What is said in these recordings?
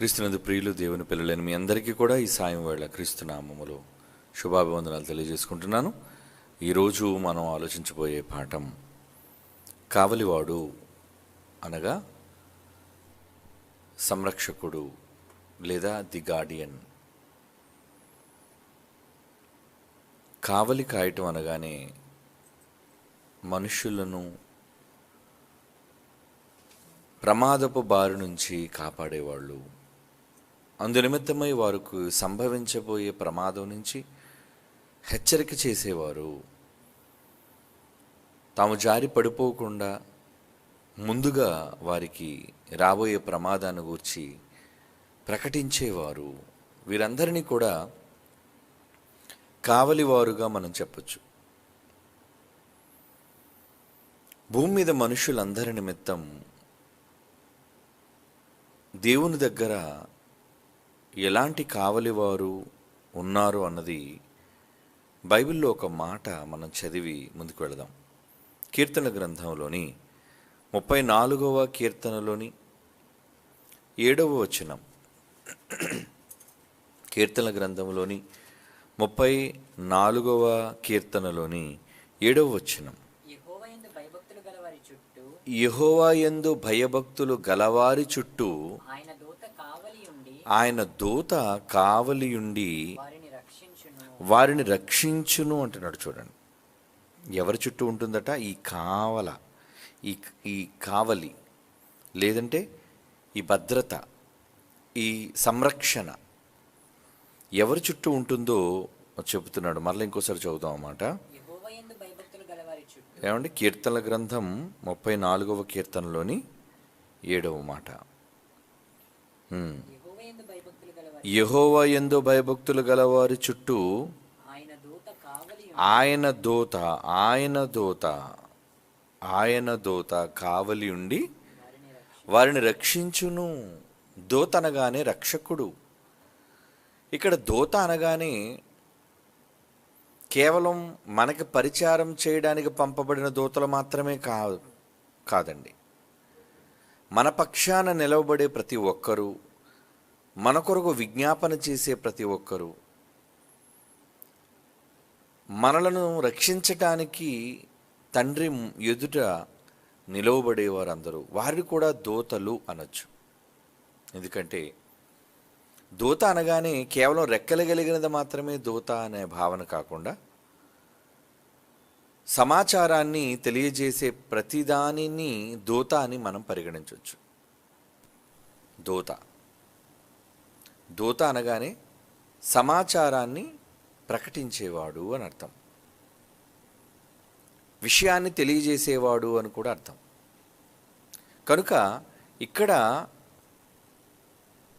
క్రీస్తునందు ప్రియులు దేవుని పిల్లలైన మీ అందరికీ కూడా ఈ సాయం వేళ క్రీస్తు నామములో శుభాభివందనాలు తెలియజేసుకుంటున్నాను. ఈరోజు మనం ఆలోచించబోయే పాఠం కావలివాడు అనగా సంరక్షకుడు లేదా ది గార్డియన్. కావలి కాయటం అనగానే మనుషులను ప్రమాదపు బారి నుంచి కాపాడేవాళ్ళు, అందునిమిత్తమై వారికి సంభవించబోయే ప్రమాదం నుంచి హెచ్చరిక చేసేవారు, తాము జారి పడిపోకుండా ముందుగా వారికి రాబోయే ప్రమాదాన్ని గూర్చి ప్రకటించేవారు. వీరందరినీ కూడా కావలివారుగా మనం చెప్పచ్చు. భూమి మీద మనుషులందరి నిమిత్తం దేవుని దగ్గర ఎలాంటి కావలివారు ఉన్నారు అన్నది బైబిల్లో ఒక మాట మనం చదివి ముందుకు వెళదాం. కీర్తన గ్రంథంలోని 34వ కీర్తనలోని 7వ వచనం. కీర్తన గ్రంథంలోని 34వ కీర్తనలోని 7వ వచనం. యెహోవా యందు భయభక్తులు గలవారి చుట్టూ ఆయన దూత కావలియుండి వారిని రక్షించును అంటున్నాడు. చూడండి, ఎవరి చుట్టూ ఉంటుందట? ఈ కావలి లేదంటే ఈ భద్రత, ఈ సంరక్షణ ఎవరి చుట్టూ ఉంటుందో చెబుతున్నాడు. మరలా ఇంకోసారి చదువుదాం అన్నమాట. ఏమండి? కీర్తనల గ్రంథం 34వ కీర్తనలోని 7వ మాట. యెహోవా యందు భయభక్తులు గలవారి చుట్టూ ఆయన దూత కావలి ఉండి వారిని రక్షించును. దూత అనగానే రక్షకుడు. ఇక్కడ దూత అనగానే కేవలం మనకి పరిచారం చేయడానికి పంపబడిన దూతలు మాత్రమే కాదండి. మన పక్షాన నిలవబడే ప్రతి ఒక్కరూ, మన కొరకు విజ్ఞాపన చేసే ప్రతి ఒక్కరూ, మనలను రక్షించటానికి తండ్రి ఎదుట నిలవబడేవారందరూ వారిని కూడా దూతలు అనొచ్చు. ఎందుకంటే దూత అనగానే కేవలం రెక్కలగలిగినది మాత్రమే దూత అనే భావన కాకుండా సమాచారాన్ని తెలియజేసే ప్రతిదానిని దూత అని మనం పరిగణించవచ్చు. దూత అనగానే సమాచారాన్ని ప్రకటించేవాడు అని అర్థం, విషయాన్ని తెలియజేసేవాడు అని కూడా అర్థం. కనుక ఇక్కడ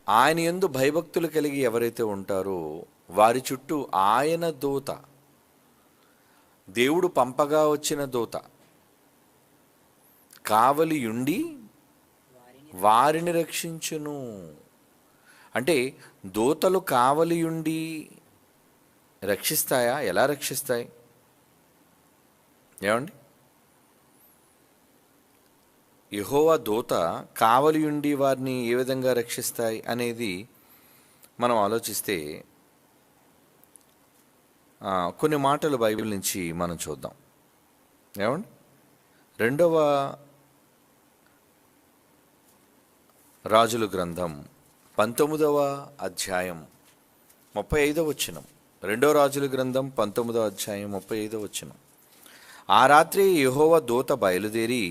ఆయన యందు భయభక్తులు కలిగి ఎవరైతే ఉంటారో వారి చుట్టూ ఆయన దూత, దేవుడు పంపగా వచ్చిన దూత కావలియుండి వారిని రక్షించును. అంటే దూతలు కావలియుండి రక్షిస్తాయా? ఎలా రక్షిస్తాయి? ఏమండి? యెహోవా దూత కావలియుండి వారిని ఏ విధంగా రక్షిస్తాయి అనేది మనం ఆలోచిస్తే కొన్ని మాటలు బైబిల్ నుంచి మనం చూద్దాం. ఏమండి? 2వ రాజుల గ్రంథం 19వ అధ్యాయం 35వ వచనం. 2వ రాజుల గ్రంథం 19వ అధ్యాయం 35వ వచనం. ఆ రాత్రి యెహోవా దూత బయలుదేరి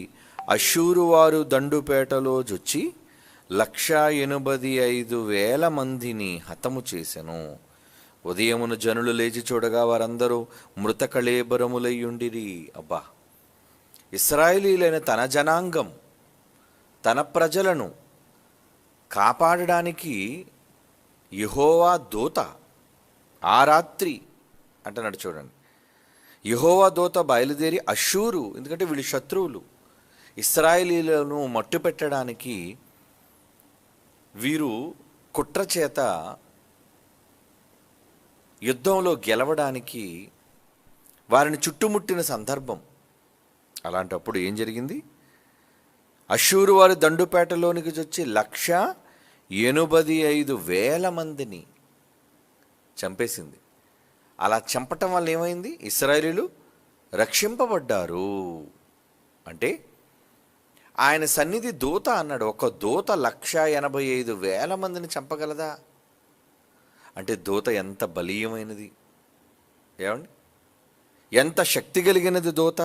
అష్షూరు వారు దండుపేటలో జొచ్చి 185,000 మందిని హతము చేసెను. ఉదయమున జనులు లేచి చూడగా వారందరూ మృత కళేబరములయ్యుండిరి. అబ్బా! ఇశ్రాయేలీలైన తన జనాంగం, తన ప్రజలను కాపాడడానికి యెహోవా దూత ఆ రాత్రి అంటున్నాడు. చూడండి, యెహోవా దూత బయలుదేరి అష్షూరు, ఎందుకంటే వీళ్ళు శత్రువులు, ఇశ్రాయేలీలను మట్టు పెట్టడానికి వీరు కుట్ర చేత యుద్ధంలో గెలవడానికి వారిని చుట్టుముట్టిన సందర్భం. అలాంటప్పుడు ఏం జరిగింది? అష్షూరు వారి దండుపేటలోనికి వచ్చి 85,000 మందిని చంపేసింది. అలా చంపటం వల్ల ఏమైంది? ఇశ్రాయేలీయులు రక్షింపబడ్డారు. అంటే ఆయన సన్నిధి దూత అన్నాడు. ఒక దూత 185,000 మందిని చంపగలదా? అంటే దూత ఎంత బలీయమైనది, ఏమండి, ఎంత శక్తి కలిగినది దూత.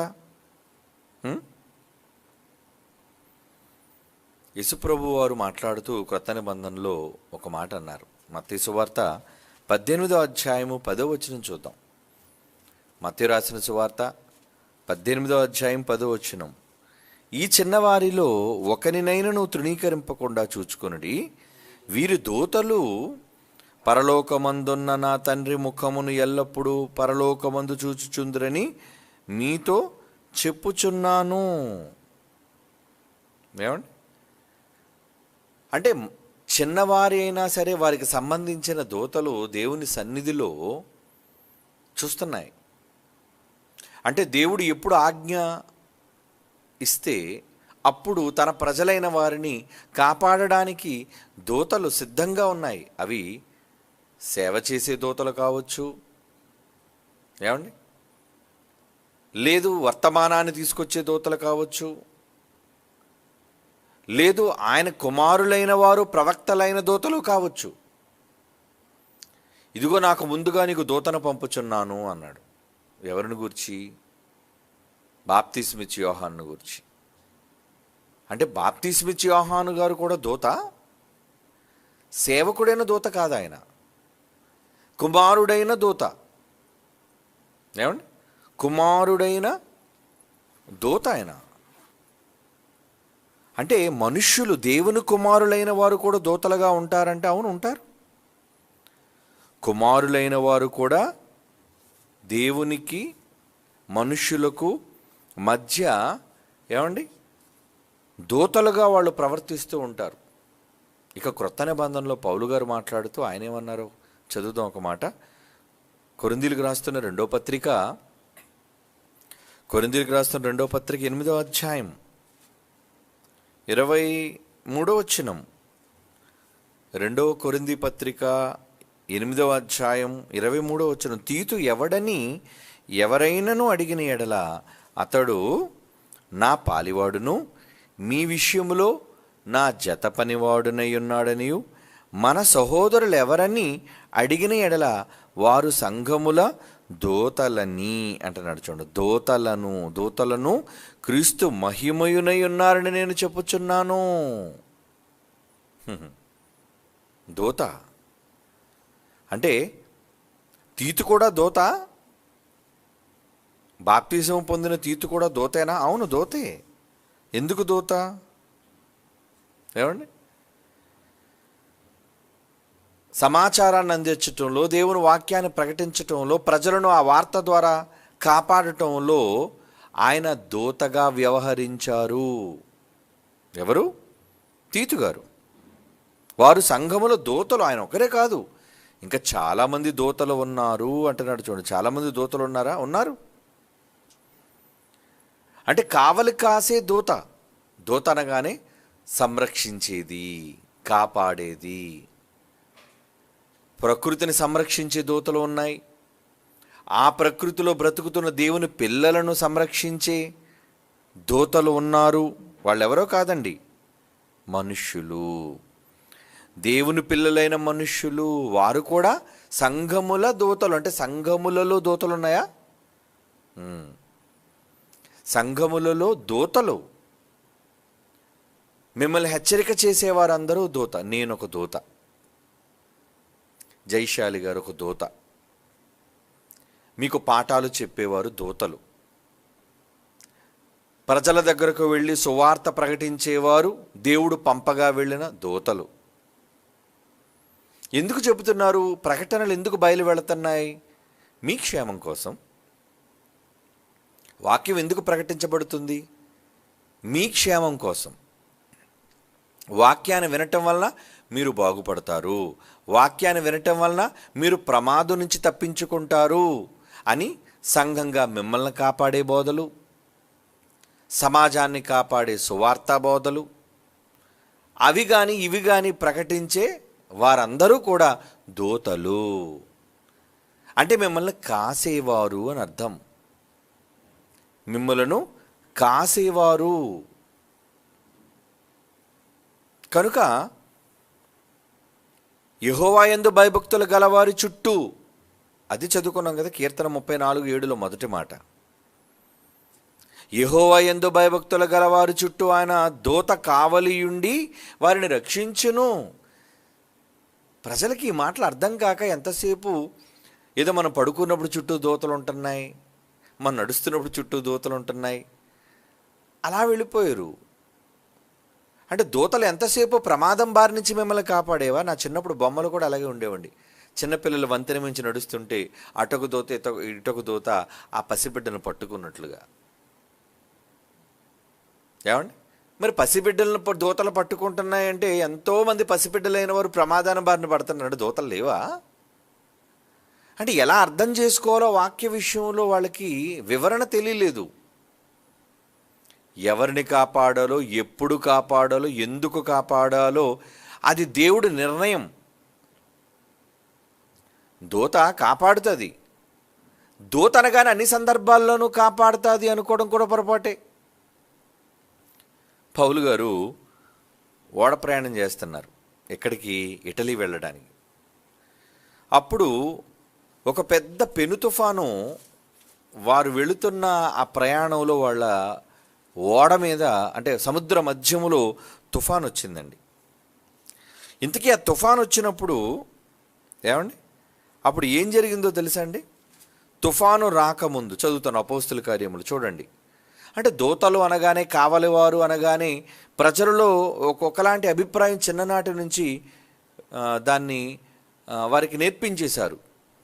యేసుప్రభు వారు మాట్లాడుతూ క్రొత్త నిబంధనలో ఒక మాట అన్నారు. మత్తయి సువార్త 18వ అధ్యాయము 10వ వచనం చూద్దాం. మత్తయి రాసిన సువార్త 18వ అధ్యాయం 10వ వచనం. ఈ చిన్నవారిలో ఒకనినైనను తృణీకరింపకుండా చూచుకొనుడి. వీరి దూతలు పరలోకమందున్న నా తండ్రి ముఖమును ఎల్లప్పుడూ పరలోకమందు చూచుచుందురని మీతో చెప్పుచున్నాను. ఏమండి, అంటే చిన్నవారి అయినా సరే వారికి సంబంధించిన దూతలు దేవుని సన్నిధిలో చూస్తున్నాయి. అంటే దేవుడు ఎప్పుడు ఆజ్ఞ ఇస్తే అప్పుడు తన ప్రజలైన వారిని కాపాడడానికి దూతలు సిద్ధంగా ఉన్నాయి. అవి సేవ చేసే దూతలు కావచ్చు, ఏమండి, లేదు వర్తమానాన్ని తీసుకొచ్చే దూతలు కావచ్చు, లేదు ఆయన కుమారులైన వారు ప్రవక్తలైన దూతలు కావచ్చు. ఇదిగో నాకు ముందుగా నీకు దూతను పంపుచున్నాను అన్నాడు. ఎవరిని గూర్చి? బాప్తిస్మిచ్చి యోహాను గూర్చి. అంటే బాప్తిస్మిచ్చి యోహాను గారు కూడా దూత, సేవకుడైన దూత కాదు, ఆయన కుమారుడైన దూత. ఏమండి, కుమారుడైన దూత ఆయన. అంటే మనుష్యులు, దేవుని కుమారులైన వారు కూడా దూతలుగా ఉంటారంటే అవును, ఉంటారు. కుమారులైన వారు కూడా దేవునికి మనుష్యులకు మధ్య ఏమండి దూతలుగా వాళ్ళు ప్రవర్తిస్తూ ఉంటారు. ఇక క్రొత్త నిబంధనలో పౌలు గారు మాట్లాడుతూ ఆయన ఏమన్నారో చదువుదాం ఒక మాట. కొరింథీయులకు రాస్తున్న రెండో పత్రిక 8వ అధ్యాయం 23వ వచనం. 2వ కొరింథీ పత్రిక 8వ అధ్యాయం 23వ వచనం. తీతు ఎవడని ఎవరైనను అడిగిన ఎడల అతడు నా పాలివాడును, మీ విషయములో నా జత పనివాడునై ఉన్నాడనియు, మన సహోదరులు ఎవరని అడిగిన ఎడల వారు సంఘముల దూతలని అంటున్నాడు. చూడండి, దూతలను క్రీస్తు మహిమయునై ఉన్నారని నేను చెప్పుచున్నాను. దూత అంటే తీతు కూడా దూత. బాప్తిజం పొందిన తీతు కూడా దూతేనా? అవును, దూతే. ఎందుకు దూత? ఏమండి, సమాచారాన్ని అందించటంలో, దేవుని వాక్యాన్ని ప్రకటించటంలో, ప్రజలను ఆ వార్త ద్వారా కాపాడటంలో ఆయన దూతగా వ్యవహరించారు. ఎవరు? తీతు గారు. వారు సంఘములో దూతలు. ఆయన ఒకరే కాదు, ఇంకా చాలామంది దూతలు ఉన్నారు అంటున్నాడు. చూడండి, చాలామంది దూతలు ఉన్నారా? ఉన్నారు. అంటే కావలి కాసే దూత. దూత అనగానే సంరక్షించేది, కాపాడేది. ప్రకృతిని సంరక్షించే దూతలు ఉన్నాయి. ఆ ప్రకృతిలో బ్రతుకుతున్న దేవుని పిల్లలను సంరక్షించే దూతలు ఉన్నారు. వాళ్ళెవరో కాదండి, మనుష్యులు. దేవుని పిల్లలైన మనుష్యులు. వారు కూడా సంఘముల దూతలు. అంటే సంఘములలో దూతలు ఉన్నాయా? సంఘములలో దూతలు. మిమ్మల్ని హెచ్చరిక చేసేవారందరూ దూత. నేనొక దూత. జైశాలి గారు ఒక దూత. మీకు పాఠాలు చెప్పేవారు దూతలు. ప్రజల దగ్గరకు వెళ్ళి సువార్త ప్రకటించేవారు దేవుడు పంపగా వెళ్ళిన దూతలు. ఎందుకు చెబుతున్నారు? ప్రకటనలు ఎందుకు బయలు వెళుతున్నాయి? మీ క్షేమం కోసం. వాక్యం ఎందుకు ప్రకటించబడుతుంది? మీ క్షేమం కోసం. వాక్యాన్ని వినటం వలన మీరు బాగుపడతారు, వాక్యాన్ని వినటం వలన మీరు ప్రమాదం నుంచి తప్పించుకుంటారు అని సంఘంగా మిమ్మల్ని కాపాడే బోధలు, సమాజాన్ని కాపాడే సువార్తా బోధలు, అవి కానీ ఇవి కానీ ప్రకటించే వారందరూ కూడా దూతలు. అంటే మిమ్మల్ని కాసేవారు అని అర్థం. మిమ్మలను కాసేవారు. కనుక యెహోవా యందు భయభక్తులు గలవారి చుట్టూ, అది చదువుకున్నాం కదా కీర్తన 34:7 మొదటి మాట. యెహోవా యందు భయభక్తులు గలవారి చుట్టూ ఆయన దూత కావలియుండి వారిని రక్షించును. ప్రజలకి ఈ మాటలు అర్థం కాక ఎంతసేపు ఏదో మనం పడుకున్నప్పుడు చుట్టూ దూతలు ఉంటున్నాయి, మనం నడుస్తున్నప్పుడు చుట్టూ దూతలు ఉంటున్నాయి అలా వెళ్ళిపోయారు. అంటే దూతలు ఎంతసేపు ప్రమాదం బారి నుంచి మిమ్మల్ని కాపాడేవా? నా చిన్నప్పుడు బొమ్మలు కూడా అలాగే ఉండేవండి. చిన్నపిల్లలు వంతెన మించి నడుస్తుంటే అటొక దూత ఇటొక దూత ఆ పసిబిడ్డను పట్టుకున్నట్లుగా. ఏమండి, మరి పసిబిడ్డలను దూతలు పట్టుకుంటున్నాయంటే ఎంతోమంది పసిబిడ్డలైన వారు ప్రమాదాన బారిన పడుతున్నాడు. దూతలు లేవా? అంటే ఎలా అర్థం చేసుకోవాలో వాక్య విషయంలో వాళ్ళకి వివరణ తెలియలేదు. ఎవరిని కాపాడాలో, ఎప్పుడు కాపాడాలో, ఎందుకు కాపాడాలో అది దేవుడి నిర్ణయం. దూత కాపాడుతుంది. దూత అనగానే అన్ని సందర్భాల్లోనూ కాపాడుతుంది అనుకోవడం కూడా పొరపాటే. పౌలు గారు ఓడ ప్రయాణం చేస్తున్నారు, ఎక్కడికి? ఇటలీ వెళ్ళడానికి. అప్పుడు ఒక పెద్ద పెను తుఫాను వారు వెళుతున్న ఆ ప్రయాణంలో వాళ్ళ ఓడ మీద, అంటే సముద్ర మధ్యములో తుఫాను వచ్చిందండి. ఇంతకీ ఆ తుఫాను వచ్చినప్పుడు ఏమండి, అప్పుడు ఏం జరిగిందో తెలుసా అండి? తుఫాను రాకముందు చదువుతాను అపోస్తుల కార్యములు చూడండి. అంటే దూతలు అనగానే, కావలివారు అనగానే ప్రజలలో ఒకలాంటి అభిప్రాయం చిన్ననాటి నుంచి దాన్ని వారికి నేర్పించేశారు.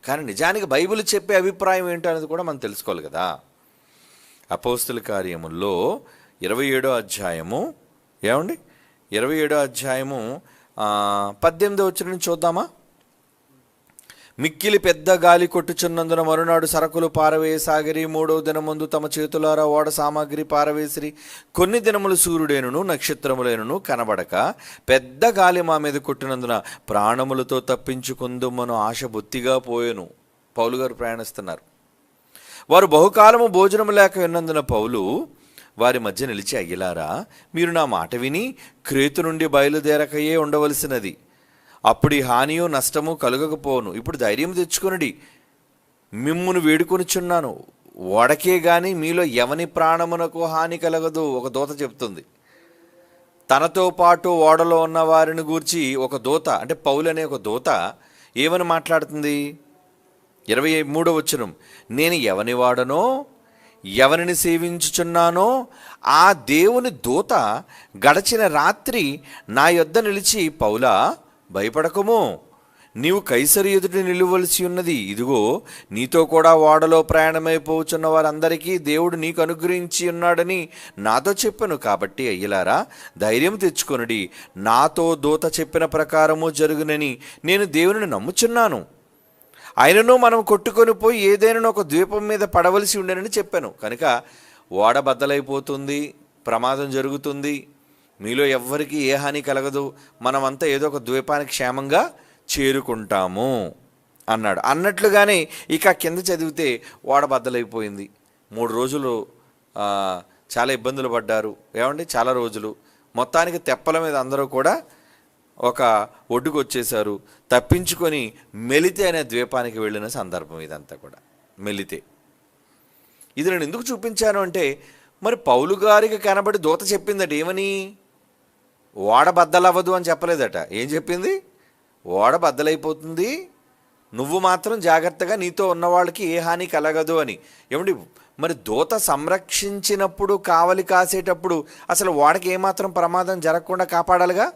కానీ నిజానికి బైబిల్ చెప్పే అభిప్రాయం ఏంటో అనేది కూడా మనం తెలుసుకోవాలి కదా. అపోస్తుల కార్యముల్లో 27వ అధ్యాయము, ఏమండి 27వ అధ్యాయము 18వ వచనం నుంచి చూద్దామా? మిక్కిలి పెద్ద గాలి కొట్టుచున్నందున మరునాడు సరకులు పారవేయసాగిరి. 3వ దినమందు తమ చేతులారా ఓడ సామాగ్రి పారవేసిరి. కొన్ని దినములు సూర్యుడేనును నక్షత్రములైనను కనబడక పెద్ద గాలి మా మీద కొట్టినందున ప్రాణములతో తప్పించుకుందుమను ఆశ బొత్తిగా పోయెను. పౌలు గారు ప్రయాణిస్తున్నారు. వారు బహుకాలము భోజనము లేక ఉన్నందున పౌలు వారి మధ్య నిలిచి, అయ్యలారా, మీరు నా మాట విని క్రేతు నుండి బయలుదేరకయే ఉండవలసినది. అప్పుడు ఈ హానియో నష్టము కలుగకపోను. ఇప్పుడు ధైర్యం తెచ్చుకొనుడి, మిమ్మును వేడుకొనుచున్నాను. ఓడకే గాని మీలో ఎవని ప్రాణమునకు హాని కలగదు. ఒక దూత చెప్తుంది. తనతో పాటు ఓడలో ఉన్న వారిని గూర్చి ఒక దూత, అంటే పౌలు అనే ఒక దూత ఏమని మాట్లాడుతుంది? 23వ వచనం, నేను ఎవని వాడనో, ఎవరిని సేవించుచున్నానో ఆ దేవుని దూత గడచిన రాత్రి నా యొద్ద నిలిచి, పౌలా, భయపడకము, నీవు కైసరు ఎదుట నిలువలసి ఉన్నది. ఇదిగో, నీతో కూడా ఓడలో ప్రయాణమైపోచున్న వారందరికీ దేవుడు నీకు అనుగ్రహించి ఉన్నాడని నాతో చెప్పాను. కాబట్టి అయ్యలారా, ధైర్యం తెచ్చుకొనుడి, నాతో దూత చెప్పిన ప్రకారము జరుగునని నేను దేవుని నమ్ముచున్నాను. ఆయనను మనం కొట్టుకొని పోయి ఏదైనా ఒక ద్వీపం మీద పడవలసి ఉండేనని చెప్పాను. కనుక ఓడ బద్దలైపోతుంది, ప్రమాదం జరుగుతుంది, మీలో ఎవ్వరికి ఏ హాని కలగదు, మనమంతా ఏదో ఒక ద్వీపానికి క్షేమంగా చేరుకుంటాము అన్నాడు. అన్నట్లుగానే ఇక కింద చదివితే ఓడ బద్దలైపోయింది. 3 రోజులు చాలా ఇబ్బందులు పడ్డారు. ఏమండి, చాలా రోజులు. మొత్తానికి తెప్పల మీద అందరూ కూడా ఒక ఒడ్డుకు వచ్చేసారు. తప్పించుకొని మెలితే అనే ద్వీపానికి వెళ్ళిన సందర్భం ఇదంతా కూడా. మెలితే ఇది నేను ఎందుకు చూపించాను అంటే, మరి పౌలు గారికి కనబడి దూత చెప్పిందట ఏమని? ఓడ బద్దలవ్వదు అని చెప్పలేదట. ఏం చెప్పింది? ఓడ బద్దలైపోతుంది, నువ్వు మాత్రం జాగ్రత్తగా, నీతో ఉన్నవాళ్ళకి ఏ హాని కలగదు అని. ఏమండి, మరి దూత సంరక్షించినప్పుడు, కావలి కాసేటప్పుడు అసలు ఓడకి ఏమాత్రం ప్రమాదం జరగకుండా కాపాడాలిగా.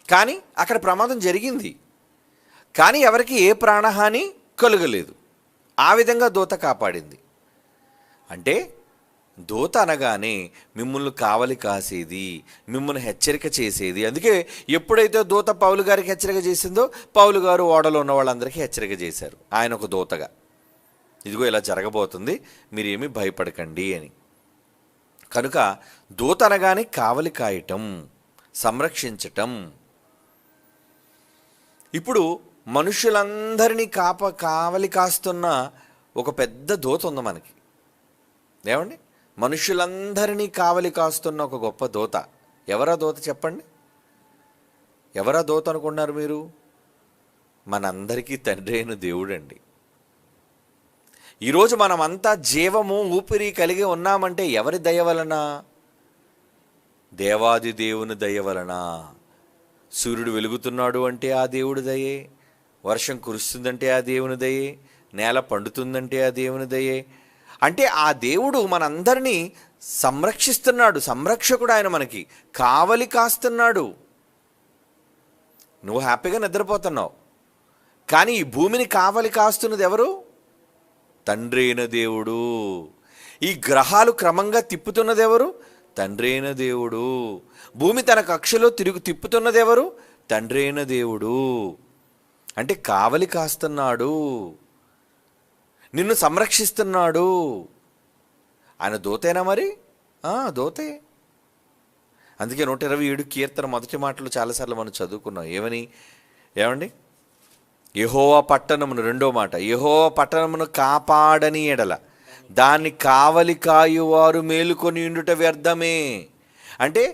కానీ అక్కడ ప్రమాదం జరిగింది, కానీ ఎవరికి ఏ ప్రాణహాని కలుగలేదు. ఆ విధంగా దూత కాపాడింది. అంటే దూత అనగానే మిమ్మల్ని కావలి కాసేది, మిమ్మల్ని హెచ్చరిక చేసేది. అందుకే ఎప్పుడైతే దూత పౌలు గారికి హెచ్చరిక చేసిందో, పౌలు గారు ఓడలో ఉన్న వాళ్ళందరికీ హెచ్చరిక చేశారు ఆయన ఒక దూతగా. ఇదిగో ఇలా జరగబోతుంది, మీరేమీ భయపడకండి అని. కనుక దూత అనగానే కావలి కాయటం, సంరక్షించటం. ఇప్పుడు మనుషులందరినీ కావలి కాస్తున్న ఒక పెద్ద దూత ఉంది మనకి. ఏమండి, మనుషులందరినీ కావలి కాస్తున్న ఒక గొప్ప దూత. ఎవరా దూత చెప్పండి? ఎవరా దూత అనుకున్నారు మీరు? మనందరికీ తండ్రి అయిన దేవుడండి. ఈరోజు మనమంతా జీవము ఊపిరి కలిగి ఉన్నామంటే ఎవరి దయ వలన? దేవాది దేవుని దయ వలన. సూర్యుడు వెలుగుతున్నాడు అంటే ఆ దేవుడి దయే, వర్షం కురుస్తుందంటే ఆ దేవుని దయే, నేల పండుతుందంటే ఆ దేవుని దయే. అంటే ఆ దేవుడు మనందరినీ సంరక్షిస్తున్నాడు. సంరక్షకుడు ఆయన, మనకి కావలి కాస్తున్నాడు. నువ్వు హ్యాపీగా నిద్రపోతున్నావు, కానీ ఈ భూమిని కావలి కాస్తున్నది ఎవరు? తండ్రి అయిన దేవుడు. ఈ గ్రహాలు క్రమంగా తిప్పుతున్నది ఎవరు? తండ్రి అయిన దేవుడు. భూమి తన కక్షలో తిప్పుతున్నది ఎవరు? తండ్రి అయిన దేవుడు. అంటే కావలి కాస్తున్నాడు, నిన్ను సంరక్షిస్తున్నాడు. ఆయన దూతేనా మరి? దూతే. అందుకే 127 కీర్తన మొదటి మాటలు చాలాసార్లు మనం చదువుకున్నాం. ఏమండి? యెహోవా పట్టణమును, రెండో మాట, యెహోవా పట్టణమును కాపాడని ఎడల దాన్ని కావలి కాయువారు మేలుకొని ఉండుట వ్యర్థమే. అంటే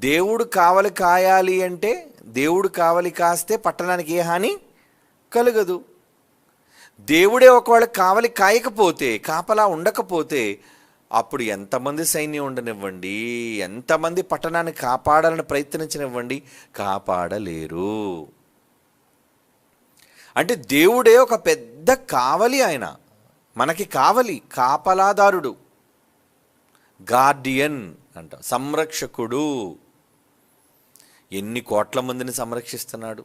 దేవుడు కావలి కాయాలి అంటే, దేవుడు కావలి కాస్తే పట్టణానికి ఏ హాని కలగదు. దేవుడే ఒకవేళ కావలి కాయకపోతే, కాపలా ఉండకపోతే, అప్పుడు ఎంతమంది సైన్యం ఉండనివ్వండి, ఎంతమంది పట్టణాన్ని కాపాడాలని ప్రయత్నించనివ్వండి, కాపాడలేరు. అంటే దేవుడే ఒక పెద్ద కావలి. ఆయన మనకి కావలి, కాపలాదారుడు, గార్డియన్ అంట, సంరక్షకుడు. ఎన్ని కోట్ల మందిని సంరక్షిస్తున్నాడు.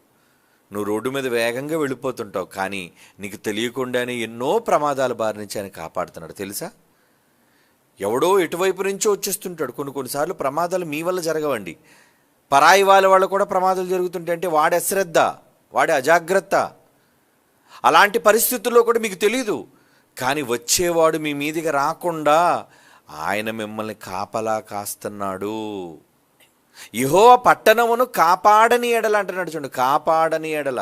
నువ్వు రోడ్డు మీద వేగంగా వెళ్ళిపోతుంటావు, కానీ నీకు తెలియకుండానే ఎన్నో ప్రమాదాల బారి నుంచి ఆయన కాపాడుతున్నాడు. తెలుసా? ఎవడో ఎటువైపు నుంచో వచ్చేస్తుంటాడు. కొన్నిసార్లు ప్రమాదాలు మీ వల్ల జరగవండి, పరాయి వాళ్ళ కూడా ప్రమాదాలు జరుగుతుంటాయి. అంటే వాడి అశ్రద్ధ, వాడి అజాగ్రత్త. అలాంటి పరిస్థితుల్లో కూడా మీకు తెలీదు, కానీ వచ్చేవాడు మీ మీదికి రాకుండా ఆయన మిమ్మల్ని కాపలా కాస్తున్నాడు. యెహోవా పట్టణమును కాపాడని ఎడల అంటున్నాడు. చూడండి, కాపాడని ఎడల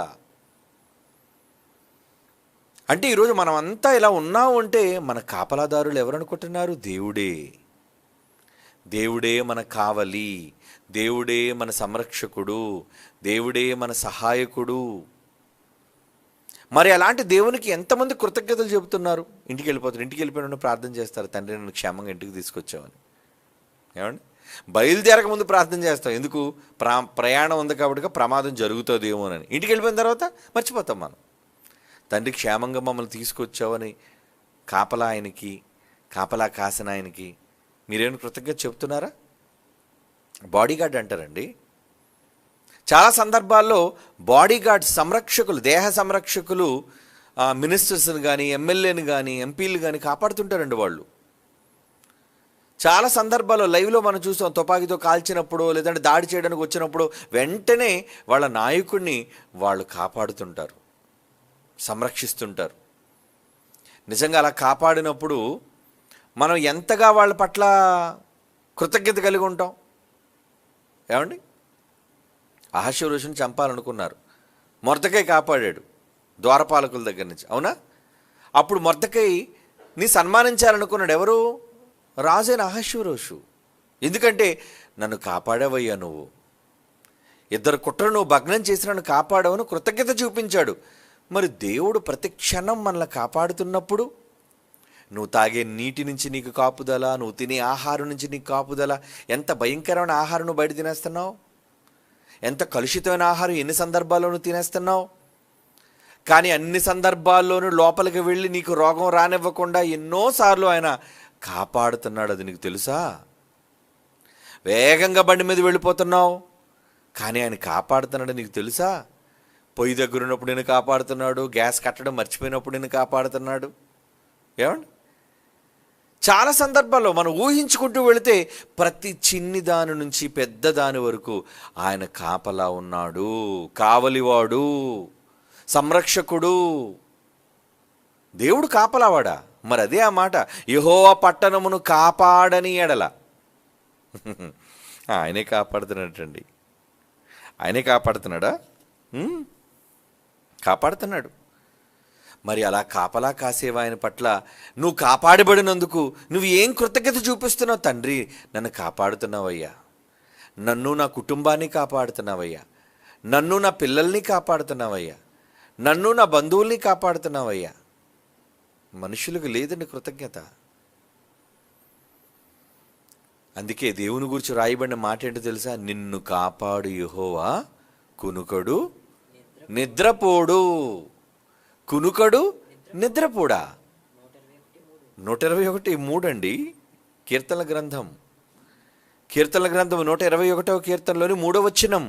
అంటే ఈరోజు మనం అంతా ఇలా ఉన్నాము అంటే మన కాపలాదారులు ఎవరు అనుకుంటున్నారు? దేవుడే. దేవుడే మన కావలి, దేవుడే మన సంరక్షకుడు, దేవుడే మన సహాయకుడు. మరి అలాంటి దేవునికి ఎంతమంది కృతజ్ఞతలు చెబుతున్నారు? ఇంటికి వెళ్ళిపోతారు, ఇంటికి వెళ్ళిపోయిన ప్రార్థన చేస్తారు, తండ్రి నన్ను క్షేమంగా ఇంటికి తీసుకొచ్చామని. ఏమండి? బయలుదేరక ముందు ప్రార్థన చేస్తాం. ఎందుకు? ప్రయాణం ఉంది కాబట్టి, ప్రమాదం జరుగుతుందేమోనని. ఇంటికి వెళ్ళిపోయిన తర్వాత మర్చిపోతాం మనం. తండ్రి క్షేమంగా మమ్మల్ని తీసుకొచ్చావని ఆయనకి, కాపలా కాసిన ఆయనకి మీరేమైనా కృతజ్ఞత చెప్తున్నారా? బాడీగార్డ్ అంటారండి. చాలా సందర్భాల్లో బాడీగార్డ్, సంరక్షకులు, దేహ సంరక్షకులు మినిస్టర్స్ని కానీ, ఎమ్మెల్యేని కానీ, ఎంపీలు కానీ కాపాడుతుంటారండి వాళ్ళు. చాలా సందర్భాల్లో లైవ్లో మనం చూస్తాం. తుపాకీతో కాల్చినప్పుడు, లేదంటే దాడి చేయడానికి వచ్చినప్పుడు వెంటనే వాళ్ళ నాయకుడిని వాళ్ళు కాపాడుతుంటారు, సంరక్షిస్తుంటారు. నిజంగా అలా కాపాడినప్పుడు మనం ఎంతగా వాళ్ళ పట్ల కృతజ్ఞత కలిగి ఉంటాం. ఏమండి? అహష్వేరోషుని చంపాలనుకున్నారు, మొర్దెకై కాపాడాడు ద్వారపాలకుల దగ్గర నుంచి, అవునా? అప్పుడు మొర్దెకైని సన్మానించాలనుకున్నాడు ఎవరు? రాజైన అహష్వేరోషు. ఎందుకంటే నన్ను కాపాడావయ్యా, నువ్వు 2 కుట్రను నువ్వు భగ్నం చేసి నన్ను కాపాడావని కృతజ్ఞత చూపించాడు. మరి దేవుడు ప్రతి క్షణం మనల్ని కాపాడుతున్నప్పుడు, నువ్వు తాగే నీటి నుంచి నీకు కాపుదల, నువ్వు తినే ఆహారం నుంచి నీకు కాపుదల. ఎంత భయంకరమైన ఆహారం నువ్వు బయట తినేస్తున్నావు, ఎంత కలుషితమైన ఆహారం ఎన్ని సందర్భాల్లో నువ్వు తినేస్తున్నావు. కానీ అన్ని సందర్భాల్లోనూ లోపలికి వెళ్ళి నీకు రోగం రానివ్వకుండా ఎన్నోసార్లు ఆయన కాపాడుతున్నాడు. అది నీకు తెలుసా? వేగంగా బండి మీద వెళ్ళిపోతున్నావు, కానీ ఆయన కాపాడుతున్నాడు, నీకు తెలుసా? పొయ్యి దగ్గర ఉన్నప్పుడు నేను కాపాడుతున్నాడు, గ్యాస్ కట్టడం మర్చిపోయినప్పుడు నేను కాపాడుతున్నాడు. ఏమండి? చాలా సందర్భాల్లో మనం ఊహించుకుంటూ వెళితే ప్రతి చిన్ని దాని నుంచి పెద్ద దాని వరకు ఆయన కాపలా ఉన్నాడు, కావలివాడు, సంరక్షకుడు. దేవుడు కాపలావాడా? మరి అదే ఆ మాట, యెహోవా పట్టణమును కాపాడని ఎడల. ఆయనే కాపాడుతున్నట్టండి. ఆయనే కాపాడుతున్నాడా? కాపాడుతున్నాడు. మరి అలా కాపలా కాసేవా ఆయన పట్ల నువ్వు కాపాడబడినందుకు నువ్వు ఏం కృతజ్ఞత చూపిస్తున్నావు? తండ్రి, నన్ను కాపాడుతున్నావయ్యా, నన్ను నా కుటుంబాన్ని కాపాడుతున్నావయ్యా, నన్ను నా పిల్లల్ని కాపాడుతున్నావయ్యా, నన్ను నా బంధువుల్ని కాపాడుతున్నావయ్యా. మనుషులకు లేదండి కృతజ్ఞత. అందుకే దేవుని గురించి రాయబడిన మాట ఏంటో తెలుసా? నిన్ను కాపాడు యెహోవా కునుకడు నిద్రపోడు. కునుకడు నిద్రపోడా. 121:3 అండి కీర్తనల గ్రంథం. కీర్తనల గ్రంథం 121వ కీర్తనలోని 3వ వచనం.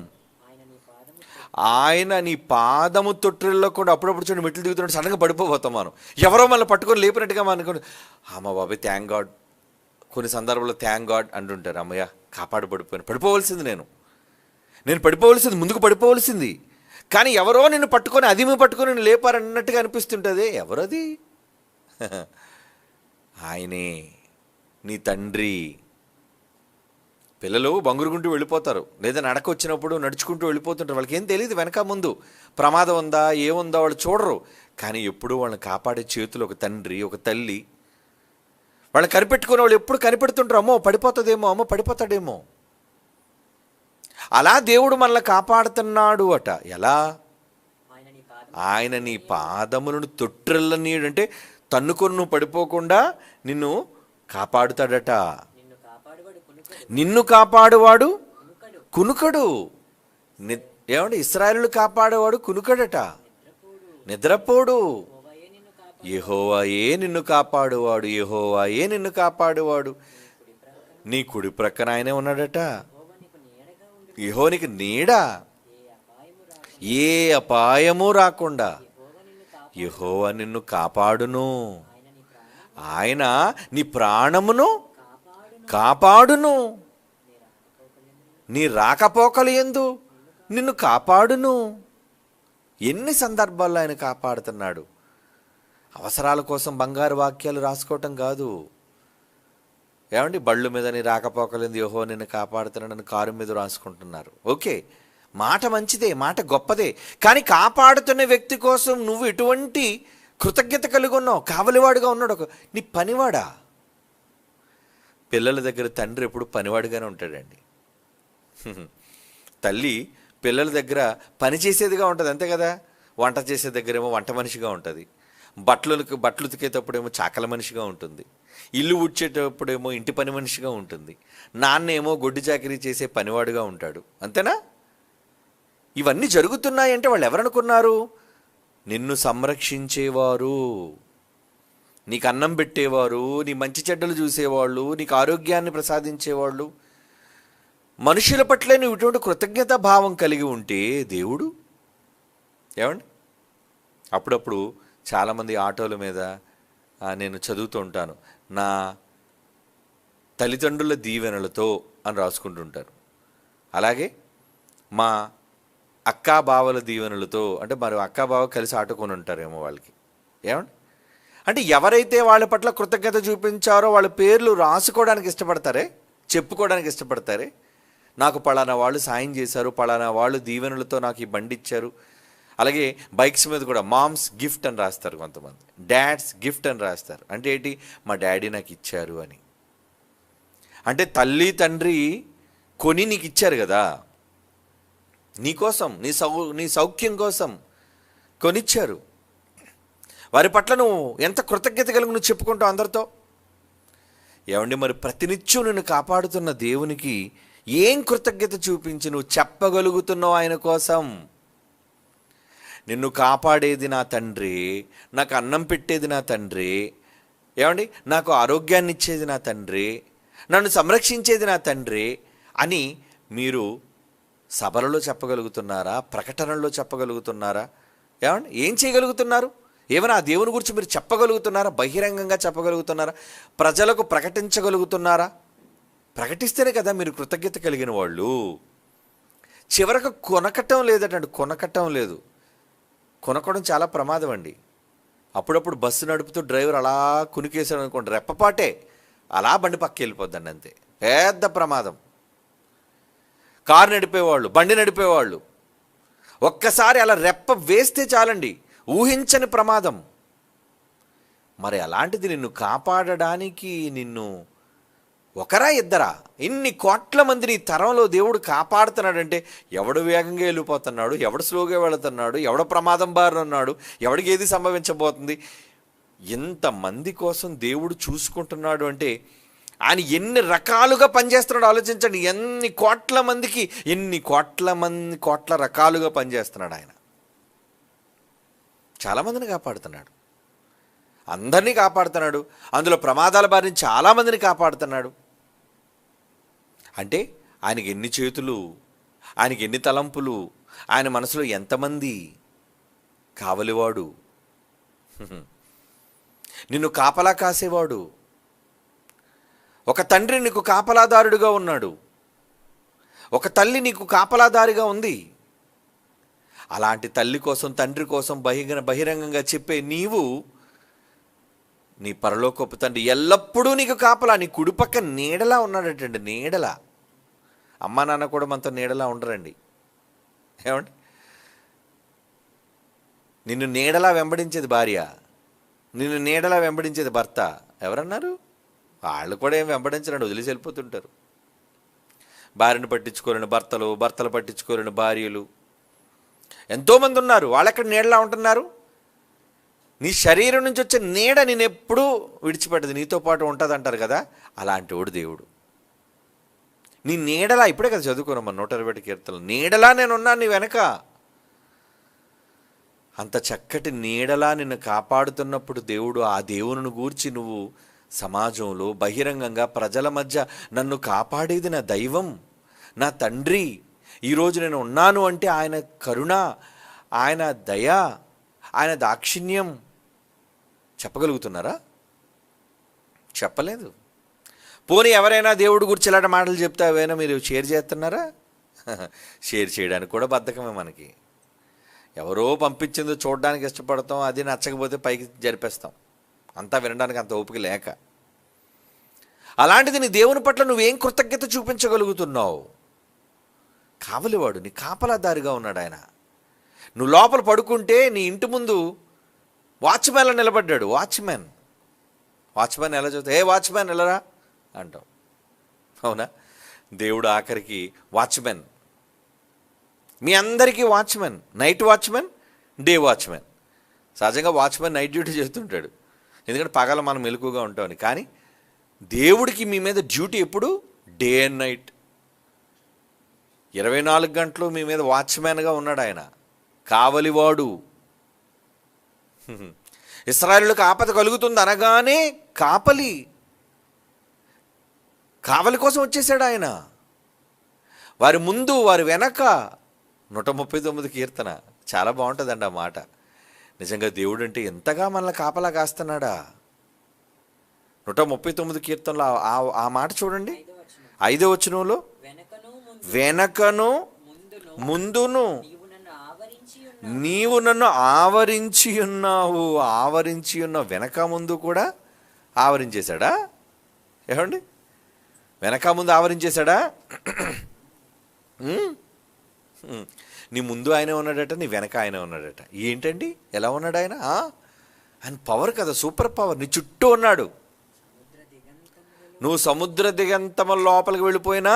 ఆయన నీ పాదము తొట్టిల్లో కూడా అప్పుడప్పుడు చూడండి మెట్లు దిగుతున్నాడు, సడన్గా పడిపోతాం మనం. ఎవరో మనల్ని పట్టుకొని లేపినట్టుగా మనం అనుకోండి, అమ్మ బాబాయ్ థ్యాంక్ గాడ్. కొన్ని సందర్భాల్లో థ్యాంక్ గాడ్ అంటుంటారు. అమ్మయ్య కాపాడబడిపోయాను. పడిపోవలసింది నేను పడిపోవలసింది, ముందుకు పడిపోవలసింది. కానీ ఎవరో నిన్ను పట్టుకొని అదిమి పట్టుకొని నిన్ను లేపారన్నట్టుగా అనిపిస్తుంటుంది. ఎవరది? ఆయనే, నీ తండ్రి. పిల్లలు బంగురుగుంటూ వెళ్ళిపోతారు, లేదా నడక వచ్చినప్పుడు నడుచుకుంటూ వెళ్ళిపోతుంటారు. వాళ్ళకి ఏం తెలియదు వెనక ముందు ప్రమాదం ఉందా ఏముందా వాళ్ళు చూడరు. కానీ ఎప్పుడూ వాళ్ళని కాపాడే చేతులు ఒక తండ్రి, ఒక తల్లి. వాళ్ళని కనిపెట్టుకునే వాళ్ళు ఎప్పుడు కనిపెడుతుంటారు, అమ్మో పడిపోతుందేమో, అమ్మో పడిపోతాడేమో. అలా దేవుడు మనల్ని కాపాడుతున్నాడు అట. ఎలా? ఆయన నీ పాదములను తొట్టిల్లనీయుడు, అంటే తన్నుకొని నువ్వు పడిపోకుండా నిన్ను కాపాడుతాడట. నిన్ను కాపాడువాడు కునుకడు. ఏమంటే ఇశ్రాయేలును కాపాడేవాడు కునుకడట, నిద్రపోడు. యెహోవాయే నిన్ను కాపాడువాడు, యెహోవాయే నిన్ను కాపాడువాడు. నీ కుడి ప్రక్కన ఆయనే ఉన్నాడట. యెహోవానికి నీడ, ఏ అపాయము రాకుండా యెహోవా నిన్ను కాపాడును. ఆయన నీ ప్రాణమును కాపాడును. నీ రాకపోకలు యందు నిన్ను కాపాడును. ఎన్ని సందర్భాల్లో ఆయన కాపాడుతున్నాడు. అవసరాల కోసం బంగారు వాక్యాలు రాసుకోవటం కాదు. ఏమండి, బళ్ళు మీద నీ రాకపోకలేదు యెహోవా నిన్ను కాపాడుతున్నాడని కారు మీద రాసుకుంటున్నారు. ఓకే, మాట మంచిదే, మాట గొప్పదే. కానీ కాపాడుతున్న వ్యక్తి కోసం నువ్వు ఎటువంటి కృతజ్ఞత కలిగి ఉన్నావు? కావలివాడుగా ఉన్నాడు, నీ పనివాడా? పిల్లల దగ్గర తండ్రి ఎప్పుడు పనివాడిగానే ఉంటాడండి. తల్లి పిల్లల దగ్గర పని చేసేదిగా ఉంటుంది, అంతే కదా. వంట చేసే దగ్గరేమో వంట మనిషిగా ఉంటుంది, బట్టలు ఉతికేటప్పుడేమో చాకల మనిషిగా ఉంటుంది, ఇల్లు ఊడ్చేటప్పుడేమో ఇంటి పని మనిషిగా ఉంటుంది, నాన్నేమో గొడ్డు చాకరీ చేసే పనివాడుగా ఉంటాడు, అంతేనా? ఇవన్నీ జరుగుతున్నాయంటే వాళ్ళు ఎవరనుకున్నారు? నిన్ను సంరక్షించేవారు, నీకు అన్నం పెట్టేవారు, నీ మంచి చెడ్డలు చూసేవాళ్ళు, నీకు ఆరోగ్యాన్ని ప్రసాదించేవాళ్ళు. మనుషుల పట్ల నువ్వు ఇటువంటి కృతజ్ఞతా భావం కలిగి ఉంటే దేవుడు, ఏమండి, అప్పుడప్పుడు చాలామంది ఆటోల మీద నేను చదువుతూ ఉంటాను, నా తల్లిదండ్రుల దీవెనలతో అని రాసుకుంటుంటారు. అలాగే మా అక్కా బావల దీవెనలతో, అంటే మరి అక్కా బావ కలిసి ఆటో కొని ఉంటారేమో వాళ్ళకి. ఏమండి, అంటే ఎవరైతే వాళ్ళ పట్ల కృతజ్ఞత చూపించారో వాళ్ళ పేర్లు రాసుకోవడానికి ఇష్టపడతారే, చెప్పుకోవడానికి ఇష్టపడతారే. నాకు పలానా వాళ్ళు సాయం చేశారు, పలానా వాళ్ళు దీవెనలతో నాకు ఈ బండి ఇచ్చారు. అలాగే బైక్స్ మీద కూడా మామ్స్ గిఫ్ట్ అని రాస్తారు, కొంతమంది డాడ్స్ గిఫ్ట్ అని రాస్తారు. అంటే ఏంటి? మా డాడీ నాకు ఇచ్చారు అని. అంటే తల్లి తండ్రి కొని నీకు ఇచ్చారు కదా, నీకోసం, నీ సౌఖ్యం కోసం కొనిచ్చారు. వారి పట్ల నువ్వు ఎంత కృతజ్ఞత కలిగి నువ్వు చెప్పుకుంటావు అందరితో. ఏమండి, మరి ప్రతినిత్యం నిన్ను కాపాడుతున్న దేవునికి ఏం కృతజ్ఞత చూపించి నువ్వు చెప్పగలుగుతున్నావు ఆయన కోసం? నిన్ను కాపాడేది నా తండ్రి, నాకు అన్నం పెట్టేది నా తండ్రి, ఏమండి, నాకు ఆరోగ్యాన్ని ఇచ్చేది నా తండ్రి, నన్ను సంరక్షించేది నా తండ్రి అని మీరు సభలలో చెప్పగలుగుతున్నారా? ప్రకటనల్లో చెప్పగలుగుతున్నారా? ఏమండి, ఏం చేయగలుగుతున్నారు? ఏమైనా ఆ దేవుని గురించి మీరు చెప్పగలుగుతున్నారా? బహిరంగంగా చెప్పగలుగుతున్నారా? ప్రజలకు ప్రకటించగలుగుతున్నారా? ప్రకటిస్తేనే కదా మీరు కృతజ్ఞత కలిగిన వాళ్ళు. చివరకు కొనకటం లేదటండి, కొనకటం లేదు. కొనకడం చాలా ప్రమాదం అండి. అప్పుడప్పుడు బస్సు నడుపుతూ డ్రైవర్ అలా కునికేశాడు అనుకోండి, రెప్పపాటే అలా బండి పక్కకి వెళ్ళిపోద్దండి, అంతే. పెద్ద ప్రమాదం. కారు నడిపేవాళ్ళు, బండి నడిపేవాళ్ళు ఒక్కసారి అలా రెప్ప వేస్తే చాలండి, ఊహించని ప్రమాదం. మరి అలాంటిది నిన్ను కాపాడడానికి నిన్ను ఒకరా ఇద్దరా, ఇన్ని కోట్ల మందిని ఈ తరంలో దేవుడు కాపాడుతున్నాడంటే ఎవడు వేగంగా వెళ్ళిపోతున్నాడు, ఎవడు స్లోగా వెళుతున్నాడు, ఎవడ ప్రమాదం బారిన ఉన్నాడు, ఎవడికి ఏది సంభవించబోతుంది, ఇంతమంది కోసం దేవుడు చూసుకుంటున్నాడు అంటే ఆయన ఎన్ని రకాలుగా పనిచేస్తున్నాడు ఆలోచించండి. ఎన్ని కోట్ల మందికి, కోట్ల రకాలుగా పనిచేస్తున్నాడు ఆయన. చాలామందిని కాపాడుతున్నాడు, అందరినీ కాపాడుతున్నాడు, అందులో ప్రమాదాల బారిన చాలామందిని కాపాడుతున్నాడు. అంటే ఆయనకి ఎన్ని చేతులు, ఆయనకి ఎన్ని తలంపులు, ఆయన మనసులో ఎంతమంది. కావలివాడు, నిన్ను కాపలా కాసేవాడు, ఒక తండ్రి నీకు కాపలాదారుడుగా ఉన్నాడు, ఒక తల్లి నీకు కాపలాదారిగా ఉంది. అలాంటి తల్లి కోసం, తండ్రి కోసం బహిరంగంగా చెప్పే నీవు, నీ పరలోకపు తండ్రి ఎల్లప్పుడూ నీకు కాపలా, నీ కుడిపక్క నీడలా ఉన్నాడటండి. నీడలా. అమ్మా నాన్న కూడా మనతో నీడలా ఉండరండి. ఏమండి, నిన్ను నీడలా వెంబడించేది భార్య, నిన్ను నీడలా వెంబడించేది భర్త. ఎవరన్నారు? వాళ్ళు కూడా ఏం వెంబడించరండి, వదిలేసి వెళ్ళిపోతుంటారు. భార్యను పట్టించుకోలేని భర్తలు, భర్తలు పట్టించుకోలేని భార్యలు ఎంతోమంది ఉన్నారు. వాళ్ళెక్కడ నీడలా ఉంటున్నారు? నీ శరీరం నుంచి వచ్చే నీడ నేను ఎప్పుడూ విడిచిపెట్టదు, నీతో పాటు ఉంటుంది అంటారు కదా, అలాంటి వాడు దేవుడు. నీ నీడలా, ఇప్పుడే కదా చదువుకున్నాం మన 121 కీర్తనలు, నీడలా నేనున్నాను నీ వెనక. అంత చక్కటి నీడలా నిన్ను కాపాడుతున్నప్పుడు దేవుడు, ఆ దేవుని గూర్చి నువ్వు సమాజంలో బహిరంగంగా ప్రజల మధ్య నన్ను కాపాడేది నా దైవం, నా తండ్రి, ఈరోజు నేను ఉన్నాను అంటే ఆయన కరుణ, ఆయన దయ, ఆయన దాక్షిణ్యం చెప్పగలుగుతున్నారా? చెప్పలేదు. పోనీ ఎవరైనా దేవుడి గురించి ఇలాంటి మాటలు చెప్తే అవైనా మీరు షేర్ చేస్తున్నారా? షేర్ చేయడానికి కూడా బద్ధకమే మనకి. ఎవరో పంపించిందో చూడడానికి ఇష్టపడతాం, అది నచ్చకపోతే పైకి జరిపేస్తాం, అంతా వినడానికి అంత ఓపిక లేక. అలాంటిది నీ దేవుని పట్ల నువ్వేం కృతజ్ఞత చూపించగలుగుతున్నావు? కావలివాడు, నీ కాపలాదారిగా ఉన్నాడు ఆయన. నువ్వు లోపల పడుకుంటే నీ ఇంటి ముందు వాచ్మెన్లో నిలబడ్డాడు. వాచ్మెన్ ఎలా చదువుతా, ఏ వాచ్మెన్ వెళ్ళరా అంటాం, అవునా? దేవుడు ఆఖరికి వాచ్మెన్, మీ అందరికీ watchman, night watchman, day watchman. సహజంగా వాచ్మెన్ నైట్ డ్యూటీ చేస్తుంటాడు, ఎందుకంటే పగల మనం మెలకుగా ఉంటామని. కానీ దేవుడికి మీ మీద డ్యూటీ ఎప్పుడు? డే అండ్ నైట్, 24 గంటలు మీ మీద వాచ్మెన్గా ఉన్నాడు ఆయన, కావలివాడు. ఇశ్రాయేలులకు ఆపద కలుగుతుంది అనగానే కావలి కోసం వచ్చేసాడు ఆయన. వారి ముందు, వారి వెనక. 139 కీర్తన చాలా బాగుంటుందండి ఆ మాట. నిజంగా దేవుడు అంటే ఎంతగా మనల్ని కాపలా కాస్తున్నాడా. 139 కీర్తనలో ఆ మాట చూడండి, 5వ వచనంలో, వెనకను ముందును నీవు నన్ను ఆవరించి ఉన్నావు. ఆవరించి ఉన్న వెనక ముందు కూడా ఆవరించేశాడా? ఏమండి, వెనక ముందు ఆవరించేశాడా? నీ ముందు ఆయనే ఉన్నాడట, నీ వెనక ఆయనే ఉన్నాడట. ఏంటండి, ఎలా ఉన్నాడు ఆయన? ఆయన పవర్ కదా, సూపర్ పవర్. నీ చుట్టూ ఉన్నాడు. నువ్వు సముద్ర దిగంతముల లోపలికి వెళ్ళిపోయినా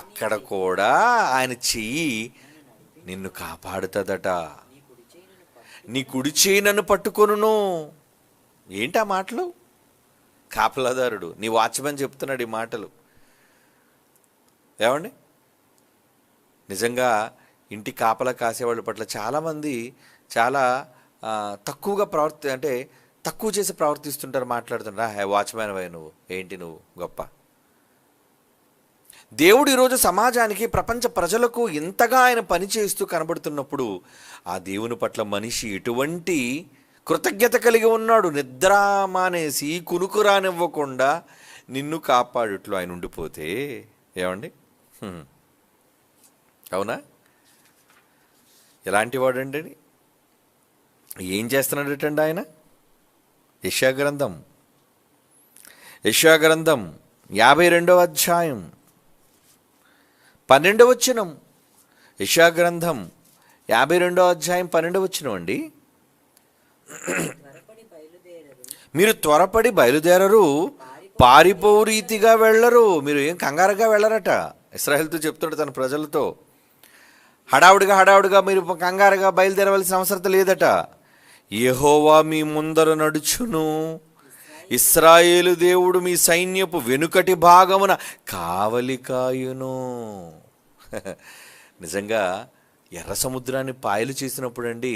అక్కడ కూడా ఆయన చెయ్యి నిన్ను కాపాడుతుందట. నీ కుడి చెయ్యి నన్ను పట్టుకొనును. ఏంటి ఆ మాటలు? కాపలాదారుడు, నీ వాచ్మెన్ చెప్తున్నాడు ఈ మాటలు. ఏమండి, నిజంగా ఇంటి కాపలా కాసేవాళ్ళ పట్ల చాలామంది చాలా తక్కువగా తక్కువ చేసి ప్రవర్తిస్తుంటారు, మాట్లాడుతుంటారు. వాచ్మెన్ అయ్యి నువ్వు ఏంటి, నువ్వు గొప్ప. దేవుడు ఈరోజు సమాజానికి, ప్రపంచ ప్రజలకు ఇంతగా ఆయన పనిచేస్తూ కనబడుతున్నప్పుడు ఆ దేవుని పట్ల మనిషి ఎటువంటి కృతజ్ఞత కలిగి ఉన్నాడు? నిద్ర మానేసి కునుకు రానివ్వకుండా నిన్ను కాపాడుట్లు ఆయన ఉండిపోతే ఏమండి, అవునా? ఎలాంటి వాడండి? ఏం చేస్తున్నాడటండి ఆయన? యెషయా గ్రంథం 52వ అధ్యాయం 12వ వచనం. యెషయా గ్రంథం 52వ అధ్యాయం 12వ వచనం అండి. మీరు త్వరపడి బయలుదేరరు, పారిపోవు రీతిగా వెళ్ళరు. మీరు ఏం కంగారుగా వెళ్ళరట. ఇశ్రాయేలుతో చెప్తుంటే తన ప్రజలతో, హడావుడిగా మీరు కంగారుగా బయలుదేరవలసిన అవసరం లేదట. యెహోవా మీ ముందర నడుచును, ఇశ్రాయేలు దేవుడు మీ సైన్యపు వెనుకటి భాగమున కావలి కాయును. నిజంగా ఎర్ర సముద్రాన్ని పాయలు చేసినప్పుడు అండి,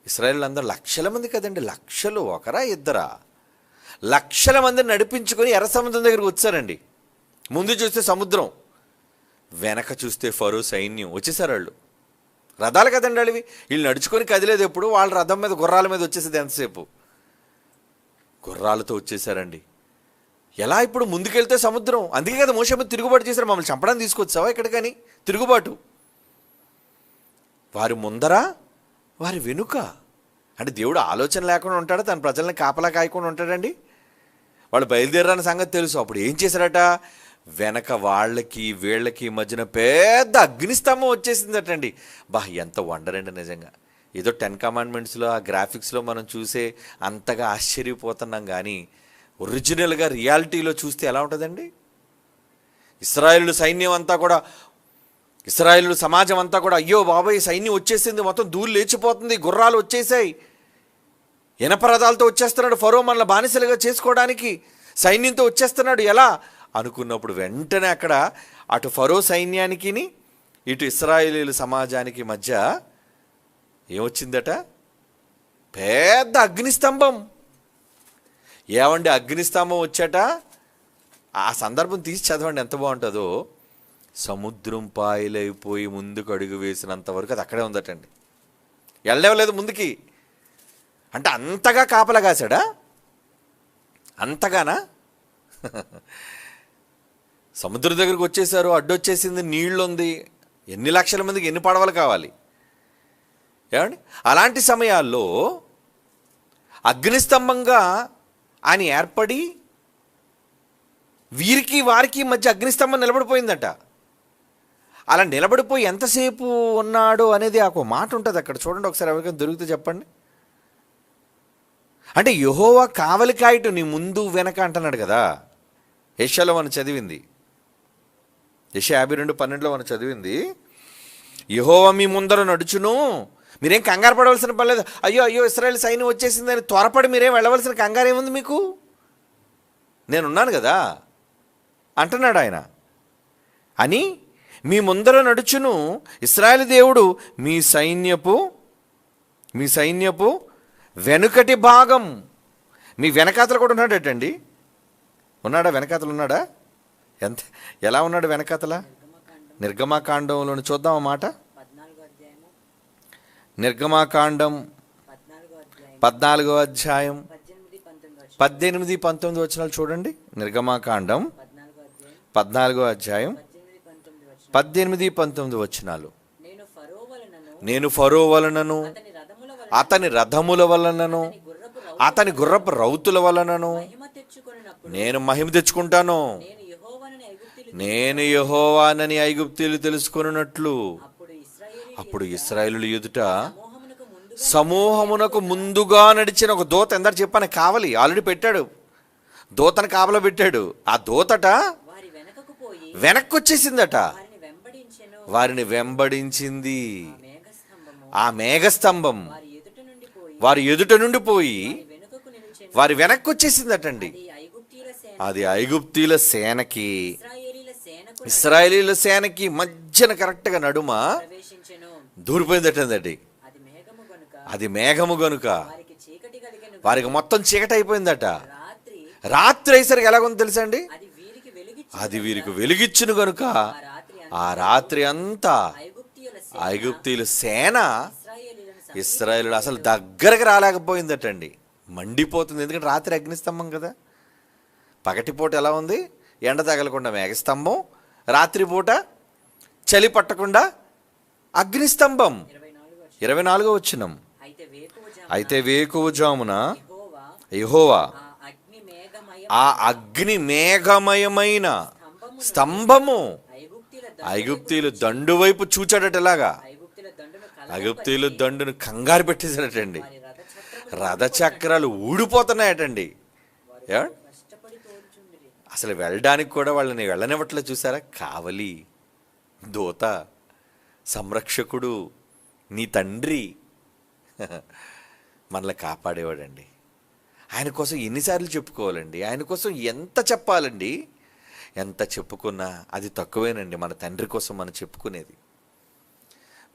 ఇశ్రాయేలు అందరూ లక్షల మంది కదండి, లక్షలు, ఒకరా ఇద్దరా, లక్షల మందిని నడిపించుకొని ఎర్ర సముద్రం దగ్గరికి వచ్చారండి. ముందు చూస్తే సముద్రం, వెనక చూస్తే ఫరో సైన్యం వచ్చేసారు. వాళ్ళు రథాలు కదండి అవి, వీళ్ళు నడుచుకొని కదిలేదు. ఎప్పుడు వాళ్ళ రథం మీద గుర్రాల మీద వచ్చేసేది, ఎంతసేపు గుర్రాలతో వచ్చేసారండి. ఎలా ఇప్పుడు ముందుకెళ్తే సముద్రం, అందుకే కదా మోషే మీద తిరుగుబాటు చేశారు. మమ్మల్ని చంపడానికి తీసుకొచ్చావా ఎక్కడికని తిరుగుబాటు. వారి ముందర వారి వెనుక, అంటే దేవుడు ఆలోచన లేకుండా ఉంటాడు, తన ప్రజల్ని కాపలా కాయకుండా ఉంటాడండి. వాళ్ళు బయలుదేరాని సంగతి తెలుసు. అప్పుడు ఏం చేశారట, వెనక వాళ్ళకి వీళ్ళకి మధ్యన పెద్ద అగ్నిస్తంభం వచ్చేసిందటండి. ఎంత వండర్ అండి నిజంగా. ఏదో 10 కమాండ్మెంట్స్లో ఆ గ్రాఫిక్స్లో మనం చూసే అంతగా ఆశ్చర్యపోతున్నాం, కానీ ఒరిజినల్గా రియాలిటీలో చూస్తే ఎలా ఉంటుందండి. ఇశ్రాయేలు సైన్యం అంతా కూడా, ఇశ్రాయేలు సమాజం అంతా కూడా, అయ్యో బాబాయ్ సైన్యం వచ్చేసింది, మొత్తం ధూళి లేచిపోతుంది, గుర్రాలు వచ్చేసాయి, ఇనపరథాలతో వచ్చేస్తున్నాడు ఫరో, మనల్ని బానిసలుగా చేసుకోవడానికి సైన్యంతో వచ్చేస్తున్నాడు ఎలా అనుకున్నప్పుడు, వెంటనే అక్కడ అటు ఫరో సైన్యానికి ఇటు ఇశ్రాయేలీల సమాజానికి మధ్య ఏమొచ్చిందట, పెద్ద అగ్నిస్తంభం. ఏమండి అగ్నిస్తంభం వచ్చాట, ఆ సందర్భం తీసి చదవండి ఎంత బాగుంటుందో. సముద్రం పాయలైపోయి ముందుకు అడుగు వేసినంత వరకు అది అక్కడే ఉందటండి, వెళ్ళలేదు ముందుకి. అంటే అంతగా కాపలా కాశాడా, అంతగానా? సముద్రం దగ్గరికి వచ్చేసారు, అడ్డొచ్చేసింది, నీళ్ళు ఉంది, ఎన్ని లక్షల మందికి ఎన్ని పడవలు కావాలి ఏమండి. అలాంటి సమయాల్లో అగ్నిస్తంభంగా ఆయన ఏర్పడి వీరికి వారికి మధ్య అగ్నిస్తంభం నిలబడిపోయిందట. అలా నిలబడిపోయి ఎంతసేపు ఉన్నాడు అనేది ఒక మాట ఉంటుంది అక్కడ, చూడండి ఒకసారి, ఎవరికైనా దొరికితే చెప్పండి. అంటే యెహోవా కావలి కాయటు, నీ ముందు వెనక అంటున్నాడు కదా. యెషయాలో మనం చదివింది, యెషయా 52:12 మనం చదివింది, యెహోవా మీ ముందర నడుచును, మీరేం కంగారు పడవలసిన పని లేదు. అయ్యో ఇశ్రాయేలు సైన్యం వచ్చేసిందని త్వరపడి మీరేం వెళ్ళవలసిన కంగారు ఏముంది మీకు, నేనున్నాను కదా అంటున్నాడు ఆయన. అని మీ ముందర నడుచును, ఇశ్రాయేలు దేవుడు మీ సైన్యపు వెనుకటి భాగం. మీ వెనకాతలు కూడా ఉన్నాడటండి. ఉన్నాడా వెనకాతలు ఉన్నాడా? ఎలా ఉన్నాడు వెనకాతల? నిర్గమాకాండంలో చూద్దాం ఆ మాట. నిర్గమాకాండం 14వ అధ్యాయం 18-19 వచనాలు చూడండి. నిర్గమాకాండం 14వ అధ్యాయం 18-19 వచనాలు. నేను ఫరో వలనను, అతని రథముల వలనను, అతని గుర్రపు రౌతుల వలనను నేను మహిమ తెచ్చుకుంటాను. నేను యెహోవానని ఐగుప్తీయులు తెలుసుకొనున్నట్లు. అప్పుడు ఇశ్రాయేలు ఎదుట సమూహమునకు ముందుగా నడిచిన ఒక దూత, ఎందరు చెప్పాను కావలి ఆల్రెడీ పెట్టాడు, దూతను కాపలా పెట్టాడు. ఆ దూతట వెనక్కి వచ్చేసిందట, వారిని వెంబడించింది. ఆ మేఘస్తంభం వారి ఎదుట నుండి పోయి వారి వెనక్కి వచ్చేసిందటండి. అది ఐగుప్తీయుల సేనకి ఇశ్రాయేలీల సేనకి మధ్యన కరెక్ట్గా నడుమ దూరిపోయిందటండి. అది మేఘము గనుక వారికి మొత్తం చీకటి అయిపోయిందట. రాత్రి అయ్యేసరికి ఎలాగుందో తెలుసా అండి, అది వీరికి వెలుగిచ్చును గనుక ఆ రాత్రి అంతా ఐగుప్తీయుల సేన ఇశ్రాయేలు అసలు దగ్గరకు రాలేకపోయిందటండి. మండిపోతుంది, ఎందుకంటే రాత్రి అగ్నిస్తంభం కదా. పగటిపూట ఎలా ఉంది, ఎండ తగలకుండా మేఘస్తంభం, రాత్రిపూట చలి పట్టకుండా అగ్నిస్తంభం. 24వ వచనం. అయితే వేకువజామున యెహోవా ఆ అగ్ని మేఘమయమైన స్తంభము ఐగుప్తీయులు దండు వైపు చూచాడట. ఎలాగా ఐగుప్తీయులు దండును కంగారు పెట్టేశాడటండి. రథచక్రాలు ఊడిపోతున్నాయటండి. అసలు వెళ్ళడానికి కూడా వాళ్ళని వెళ్ళనివ్వట్లేదు. చూసారా? కావలి, దూత, సంరక్షకుడు, నీ తండ్రి మనల్ని కాపాడేవాడండి. ఆయన కోసం ఎన్నిసార్లు చెప్పుకోవాలండి? ఆయన కోసం ఎంత చెప్పాలండి? ఎంత చెప్పుకున్నా అది తక్కువేనండి మన తండ్రి కోసం మనం చెప్పుకునేది.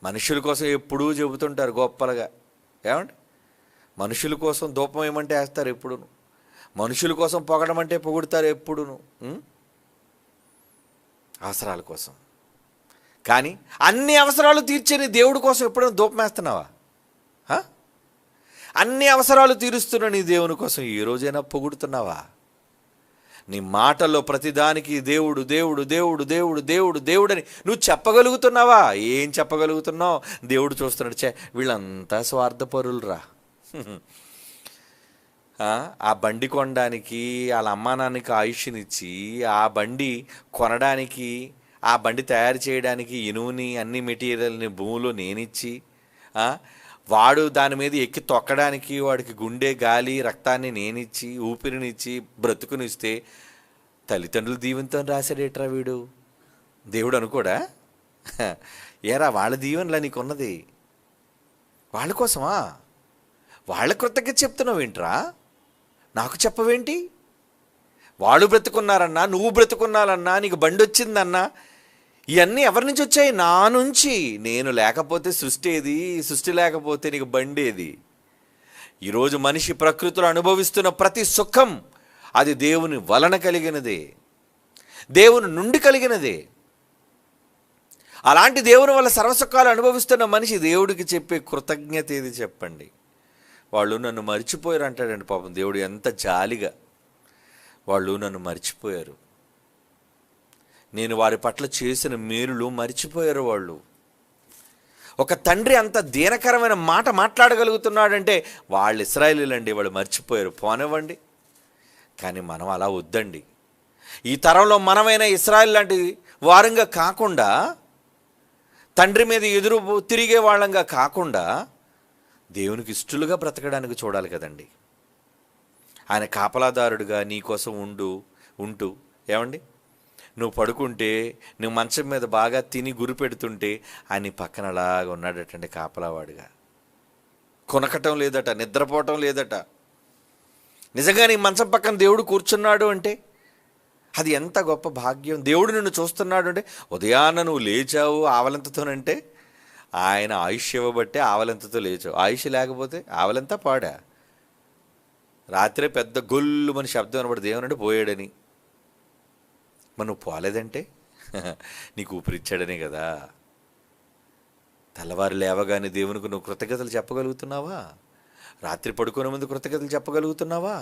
మనుషుల కోసం ఎప్పుడూ చెబుతుంటారు గొప్పలుగా. ఏమండి? మనుషుల కోసం ధూపం ఏమంటే వేస్తారు ఎప్పుడును. మనుషుల కోసం పొగడమంటే పొగుడుతారు ఎప్పుడును, అవసరాల కోసం. కానీ అన్ని అవసరాలు తీర్చని దేవుడి కోసం ఎప్పుడైనా ధూపం వేస్తున్నావా? అన్ని అవసరాలు తీరుస్తున్న నీ దేవుని కోసం ఏ రోజైనా పొగుడుతున్నావా? నీ మాటల్లో ప్రతిదానికి దేవుడు దేవుడు దేవుడు దేవుడు దేవుడు దేవుడు అని నువ్వు చెప్పగలుగుతున్నావా? ఏం చెప్పగలుగుతున్నావు? దేవుడు చూస్తున్నాడు, వీళ్ళంతా స్వార్థపరులురా. ఆ బండి కొనడానికి వాళ్ళ అమ్మా నాన్నకి ఆయుష్నిచ్చి, ఆ బండి కొనడానికి, ఆ బండి తయారు చేయడానికి ఇనువుని అన్ని మెటీరియల్ని భూమిలో నేనిచ్చి, వాడు దాని మీద ఎక్కి తొక్కడానికి వాడికి గుండె, గాలి, రక్తాన్ని నేనిచ్చి, ఊపిరినిచ్చి, బ్రతుకునిస్తే తల్లిదండ్రులు దీవెనతో రాశాడేట్రా వీడు? దేవుడు అనుకోడా? ఏరా వాళ్ళ దీవెనలా నీకున్నది? వాళ్ళ కోసమా? వాళ్ళ కృతజ్ఞత చెప్తున్నావు ఏంట్రా? నాకు చెప్పవేంటి? వాళ్ళు బ్రతుకున్నారన్నా, నువ్వు బ్రతుకున్నారన్నా, నీకు బండి వచ్చిందన్నా, ఇవన్నీ ఎవరి నుంచి వచ్చాయి? నా నుంచి. నేను లేకపోతే సృష్టి ఏది? సృష్టి లేకపోతే నీకు బండి ఏది? ఈరోజు మనిషి ప్రకృతిలో అనుభవిస్తున్న ప్రతి సుఖం అది దేవుని వలన కలిగినదే, దేవుని నుండి కలిగినదే. అలాంటి దేవుని వల్ల సర్వసుఖాలు అనుభవిస్తున్న మనిషి దేవుడికి చెప్పే కృతజ్ఞత ఏది చెప్పండి? వాళ్ళు నన్ను మర్చిపోయారు అంటాడండి పాపం దేవుడు. ఎంత జాలిగా వాళ్ళు నన్ను మర్చిపోయారు, నేను వారి పట్ల చేసిన మేలులు మర్చిపోయారు వాళ్ళు. ఒక తండ్రి అంత దీనకరమైన మాట మాట్లాడగలుగుతున్నాడంటే వాళ్ళు ఇశ్రాయేలీయులండి, వాళ్ళు మర్చిపోయారు. పోనివ్వండి. కానీ మనం అలా వద్దండి. ఈ తరంలో మనమైనా ఇశ్రాయేలు లాంటి వారంగా కాకుండా, తండ్రి మీద ఎదురు తిరిగే వాళ్ళంగా కాకుండా, దేవునికి ఇష్టలుగా బ్రతకడానికి చూడాలి కదండి. ఆయన కాపలాదారుడుగా నీ కోసం ఉంటూ ఏమండి, నువ్వు పడుకుంటే, నువ్వు మంచం మీద బాగా తిని గురి పెడుతుంటే ఆయన పక్కన అలాగా ఉన్నాడటండి కాపలావాడిగా. కొనకటం లేదట, నిద్రపోవటం లేదట. నిజంగా నీ మంచం పక్కన దేవుడు కూర్చున్నాడు అంటే అది ఎంత గొప్ప భాగ్యం. దేవుడు నిన్ను చూస్తున్నాడు అంటే, ఉదయాన్న నువ్వు లేచావు ఆవలింతతోనంటే ఆయన ఆయుష్ ఇవ్వబట్టే ఆవలింతతో లేచావు. ఆయుష్ లేకపోతే ఆవలింత పాడా. రాత్రే పెద్ద గొల్లు మన శబ్దం అనబడి దేవునంటే పోయాడని. మరి నువ్వు పోలేదంటే నీకు ఊపిరిచ్చాడనే కదా. తెల్లవారు లేవగానే దేవునికి నువ్వు కృతజ్ఞతలు చెప్పగలుగుతున్నావా? రాత్రి పడుకునే ముందు కృతజ్ఞతలు చెప్పగలుగుతున్నావా?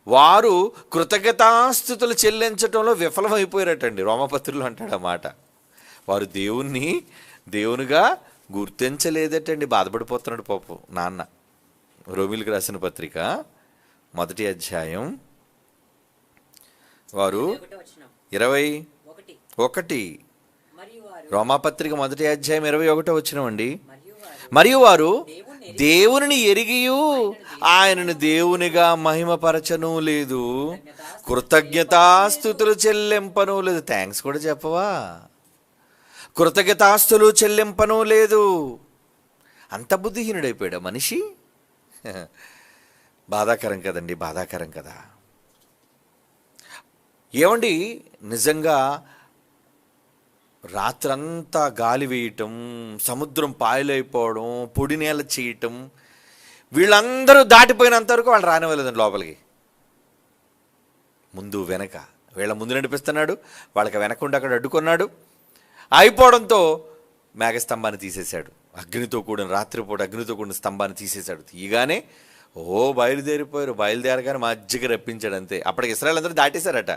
వారు కృతజ్ఞతాస్థుతులు చెల్లించడంలో విఫలమైపోయారటండి. రోమపత్రులు అంటాడు ఆ మాట. వారు దేవునిగా గుర్తించలేదటండి. బాధపడిపోతున్నాడు పాపం నాన్న. రోమిలికి రాసిన పత్రిక 1వ అధ్యాయం వారు 21, రోమాపత్రిక 1వ అధ్యాయం 21వ వచనం అండి. మరియు వారు దేవునిని ఎరిగియు ఆయనను దేవునిగా మహిమపరచను లేదు, కృతజ్ఞతాస్తుతులు చెల్లింపను లేదు. థ్యాంక్స్ కూడా చెప్పవా? కృతజ్ఞతాస్తులు చెల్లింపను లేదు. అంత బుద్ధిహీనుడైపోయాడు మనిషి. బాధాకరం కదండి, బాధాకరం కదా. ఏమండి, నిజంగా రాత్రంతా గాలి వేయటం, సముద్రం పాయలైపోవడం, పొడి నేల చేయటం, వీళ్ళందరూ దాటిపోయినంత వరకు వాళ్ళు రానివ్వలేదండి లోపలికి. ముందు వెనక, వీళ్ళ ముందు నడిపిస్తున్నాడు, వాళ్ళకి వెనకుండా అక్కడ అడ్డుకున్నాడు. అయిపోవడంతో మేఘస్తంభాన్ని తీసేశాడు. అగ్నితో కూడిన రాత్రిపూట అగ్నితో కూడిన స్తంభాన్ని తీసేశాడు. తీయగానే బయలుదేరిపోయారు. బయలుదేరగానే మధ్యకి రప్పించాడు అంతే. అప్పటికి ఇశ్రాయేలు అందరూ దాటేశారట.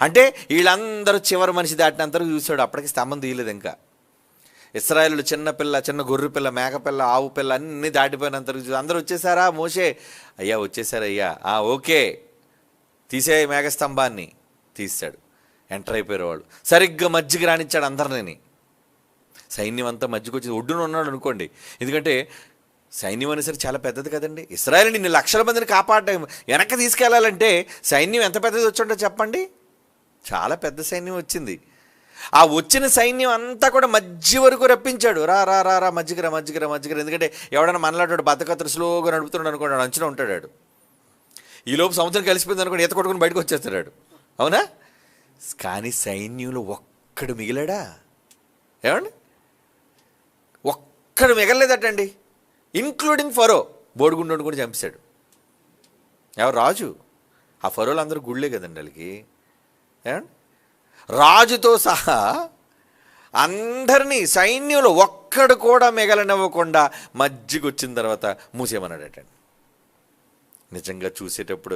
అంటే వీళ్ళందరూ చివరి మనిషి దాటినంతరకు చూశాడు. అప్పటికి స్తంభం తీయలేదు ఇంకా. ఇశ్రాయేలు చిన్న గొర్రె పిల్ల, మేకపిల్ల, ఆవు పిల్ల అన్నీ దాటిపోయినంతరకు అందరూ వచ్చేసారా? మోషే అయ్యా వచ్చేసారయ్యా, ఓకే తీసే మేఘస్తంభాన్ని తీశాడు. ఎంటర్ అయిపోయారు వాళ్ళు. సరిగ్గా మధ్యకి రానిచ్చాడు అందరినీ. సైన్యం అంతా మధ్యకి వచ్చి ఒడ్డున ఉన్నాడు అనుకోండి. ఎందుకంటే సైన్యం అనేసరి చాలా పెద్దది కదండి. ఇశ్రాయేలుని ఇన్ని లక్షల మందిని కాపాడడం వెనక్కి తీసుకెళ్లాలంటే సైన్యం ఎంత పెద్దది వచ్చుంటో చెప్పండి. చాలా పెద్ద సైన్యం వచ్చింది. ఆ వచ్చిన సైన్యం అంతా కూడా మధ్య వరకు రప్పించాడు. రా రా రా రా మధ్యకి రా మధ్యకి రా మధ్యకి రా. ఎందుకంటే ఎవడన్నా మనలాంటి బతకత్తులు స్లోగా నడుపుతున్నాడు అనుకోండి, అంచున ఉంటాడు. ఈలోపు సముద్రం కలిసిపోయింది అనుకోండి, ఈత కొట్టుకుని బయటకు వచ్చేస్తాడు. అవునా? కానీ సైన్యంలో ఒక్కడు మిగిలాడా? ఏమండి? ఒక్కడు మిగలలేదటండి. ఇంక్లూడింగ్ ఫరో. బోడిగుండు కూడా చంపేశాడు. ఎవరు? రాజు. ఆ ఫరోలు అందరూ గుళ్ళే కదండి వాళ్ళకి. ఏమండి? రాజుతో సహా అందరినీ సైన్యంలో ఒక్కడు కూడా మిగలనివ్వకుండా మధ్యకి వచ్చిన తర్వాత మూసేయమన్నాడటండి. నిజంగా చూసేటప్పుడు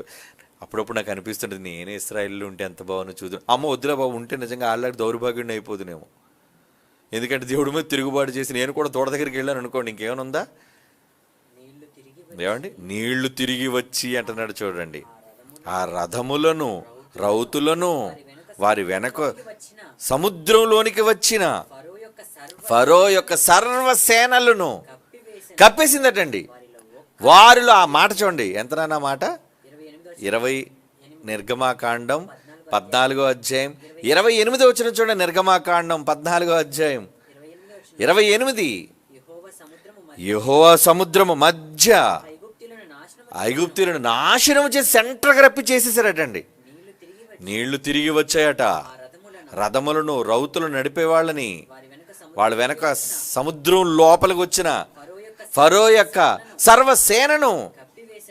అప్పుడప్పుడు నాకు అనిపిస్తుంటుంది, నేనే ఇశ్రాయేల్లో ఉంటే ఎంత బాగుందో చూద్దాం. అమ్మ వద్దులే బాబు, ఉంటే నిజంగా ఆళ్ళకి దౌర్భాగ్యం అయిపోదునేమో. ఎందుకంటే దేవుడి మీద తిరుగుబాటు చేసి నేను కూడా తోట దగ్గరికి వెళ్ళాను అనుకోండి, ఇంకేమైనా ఉందా? ఏమండి? నీళ్లు తిరిగి వచ్చి అంటున్నాడు చూడండి. ఆ రథములను రౌతులను వారి వెనక సముద్రంలోనికి వచ్చిన ఫరో యొక్క సర్వసేనలను కప్పేసిందటండి. వారిలో ఆ మాట చూడండి, ఎంతనా మాట? 20 నిర్గమాకాండం 14వ అధ్యాయం 28 వచ్చిన చూడండి. నిర్గమాకాండం 14వ అధ్యాయం 28. యెహోవా సముద్రము మధ్య ఐగుప్తీయులను నాశనం చేసి సెంటర్కి రప్పి చేసేసారటండి. నీళ్లు తిరిగి వచ్చాయట. రథములను రౌతులను నడిపే వాళ్ళని వాళ్ళ వెనక సముద్రం లోపలికి వచ్చిన ఫరో యొక్క సర్వసేనను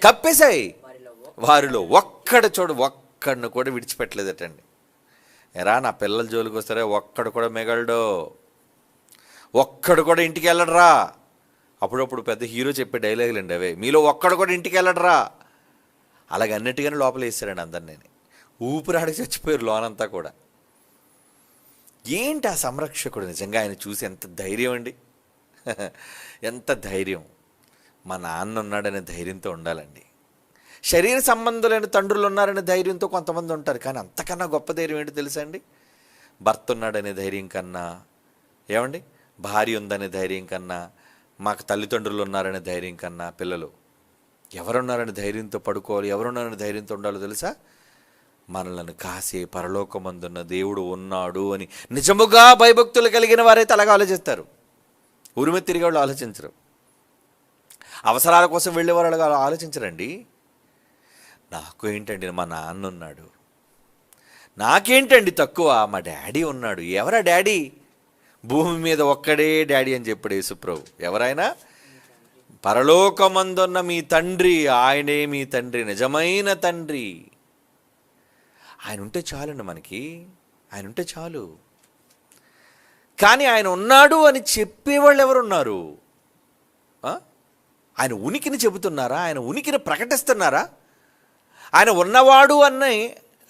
కప్పేశాయి. వారిలో ఒక్కడిని కూడా విడిచిపెట్టలేదటండి. ఎరా నా పిల్లల జోలికి వస్తారే, ఒక్కడు కూడా మిగలడు, ఒక్కడు కూడా ఇంటికి వెళ్ళడరా. అప్పుడప్పుడు పెద్ద హీరో చెప్పే డైలాగులు అండి అవే. మీలో ఒక్కడు కూడా ఇంటికి వెళ్ళడరా. అలాగే అన్నిటిగానే లోపల వేస్తారండి అందరినీ. ఊపిరాడికి చచ్చిపోయారు లోనంతా కూడా. ఏంటి ఆ సంరక్షకుడు? నిజంగా ఆయన చూసి ఎంత ధైర్యం అండి. ఎంత ధైర్యం. మా నాన్న ఉన్నాడనే ధైర్యంతో ఉండాలండి. శరీర సంబంధులైన తండ్రులు ఉన్నారనే ధైర్యంతో కొంతమంది ఉంటారు. కానీ అంతకన్నా గొప్ప ధైర్యం ఏంటి తెలుసా అండి? భర్త ఉన్నాడనే ధైర్యం కన్నా, ఏమండి, భార్య ఉందనే ధైర్యం కన్నా, మాకు తల్లిదండ్రులు ఉన్నారనే ధైర్యం కన్నా, పిల్లలు ఎవరున్నారనే ధైర్యంతో పడుకోవాలి, ఎవరున్నారనే ధైర్యంతో ఉండాలో తెలుసా? మనలను కాసే పరలోకమందున్న దేవుడు ఉన్నాడు అని నిజముగా భయభక్తులు కలిగిన వారైతే అలాగే ఆలోచిస్తారు. ఉరిమె తిరిగి వాళ్ళు ఆలోచించరు. అవసరాల కోసం వెళ్ళేవారు అలాగా ఆలోచించరండి. నాకు ఏంటండి, మా నాన్న ఉన్నాడు, నాకేంటండి తక్కువ, మా డాడీ ఉన్నాడు. ఎవరా డాడీ? భూమి మీద ఒక్కడే డాడీ అని చెప్పాడు యేసుప్రభు. ఎవరైనా పరలోకమందున్న మీ తండ్రి, ఆయనే మీ తండ్రి, నిజమైన తండ్రి. ఆయన ఉంటే చాలండి మనకి. ఆయన ఉంటే చాలు. కానీ ఆయన ఉన్నాడు అని చెప్పేవాళ్ళు ఎవరున్నారు? ఆయన ఉనికిని చెబుతున్నారా? ఆయన ఉనికిని ప్రకటిస్తున్నారా? ఆయన ఉన్నవాడు అన్న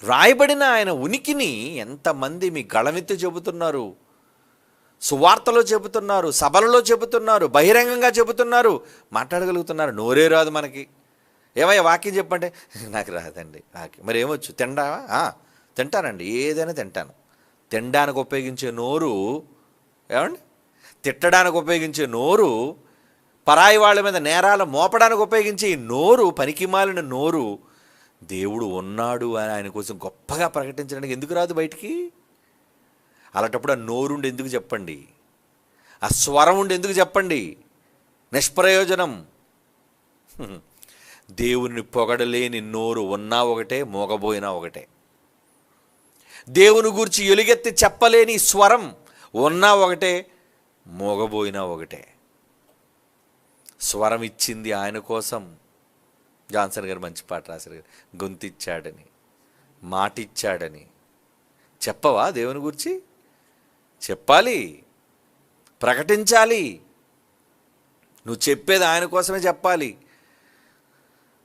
రాయబడిన ఆయన ఉనికిని ఎంతమంది మీ గళమెత్తి చెబుతున్నారు? సువార్తలో చెబుతున్నారు, సభలలో చెబుతున్నారు, బహిరంగంగా చెబుతున్నారు, మాట్లాడగలుగుతున్నారు. నోరే రాదు మనకి. ఏమయ్యా వాక్యం చెప్పంటే, నాకు రాదండి వాక్యం. మరి ఏమొచ్చు? తింటానండి, ఏదైనా తింటాను. తినడానికి ఉపయోగించే నోరు, ఏమండి, తిట్టడానికి ఉపయోగించే నోరు, పరాయి వాళ్ళ మీద నేరాలు మోపడానికి ఉపయోగించే ఈ నోరు, పనికిమాలిన నోరు, దేవుడు ఉన్నాడు అని ఆయన కోసం గొప్పగా ప్రకటించడానికి ఎందుకు రాదు బయటికి? అలాంటప్పుడు ఆ నోరుండి ఎందుకు చెప్పండి? ఆ స్వరం ఉండి ఎందుకు చెప్పండి? నిష్ప్రయోజనం. దేవుని పొగడలేని నోరు ఉన్నా ఒకటే, మోగబోయినా ఒకటే. దేవుని గురించి ఎలుగెత్తి చెప్పలేని స్వరం ఉన్నా ఒకటే, మోగబోయినా ఒకటే. స్వరం ఇచ్చింది ఆయన కోసం. జాన్సన్ గారు మంచి పాట రాశారు, గొంతిచ్చాడని, మాటిచ్చాడని. చెప్పవా దేవుని గురించి? చెప్పాలి, ప్రకటించాలి. నువ్వు చెప్పేది ఆయన కోసమే చెప్పాలి.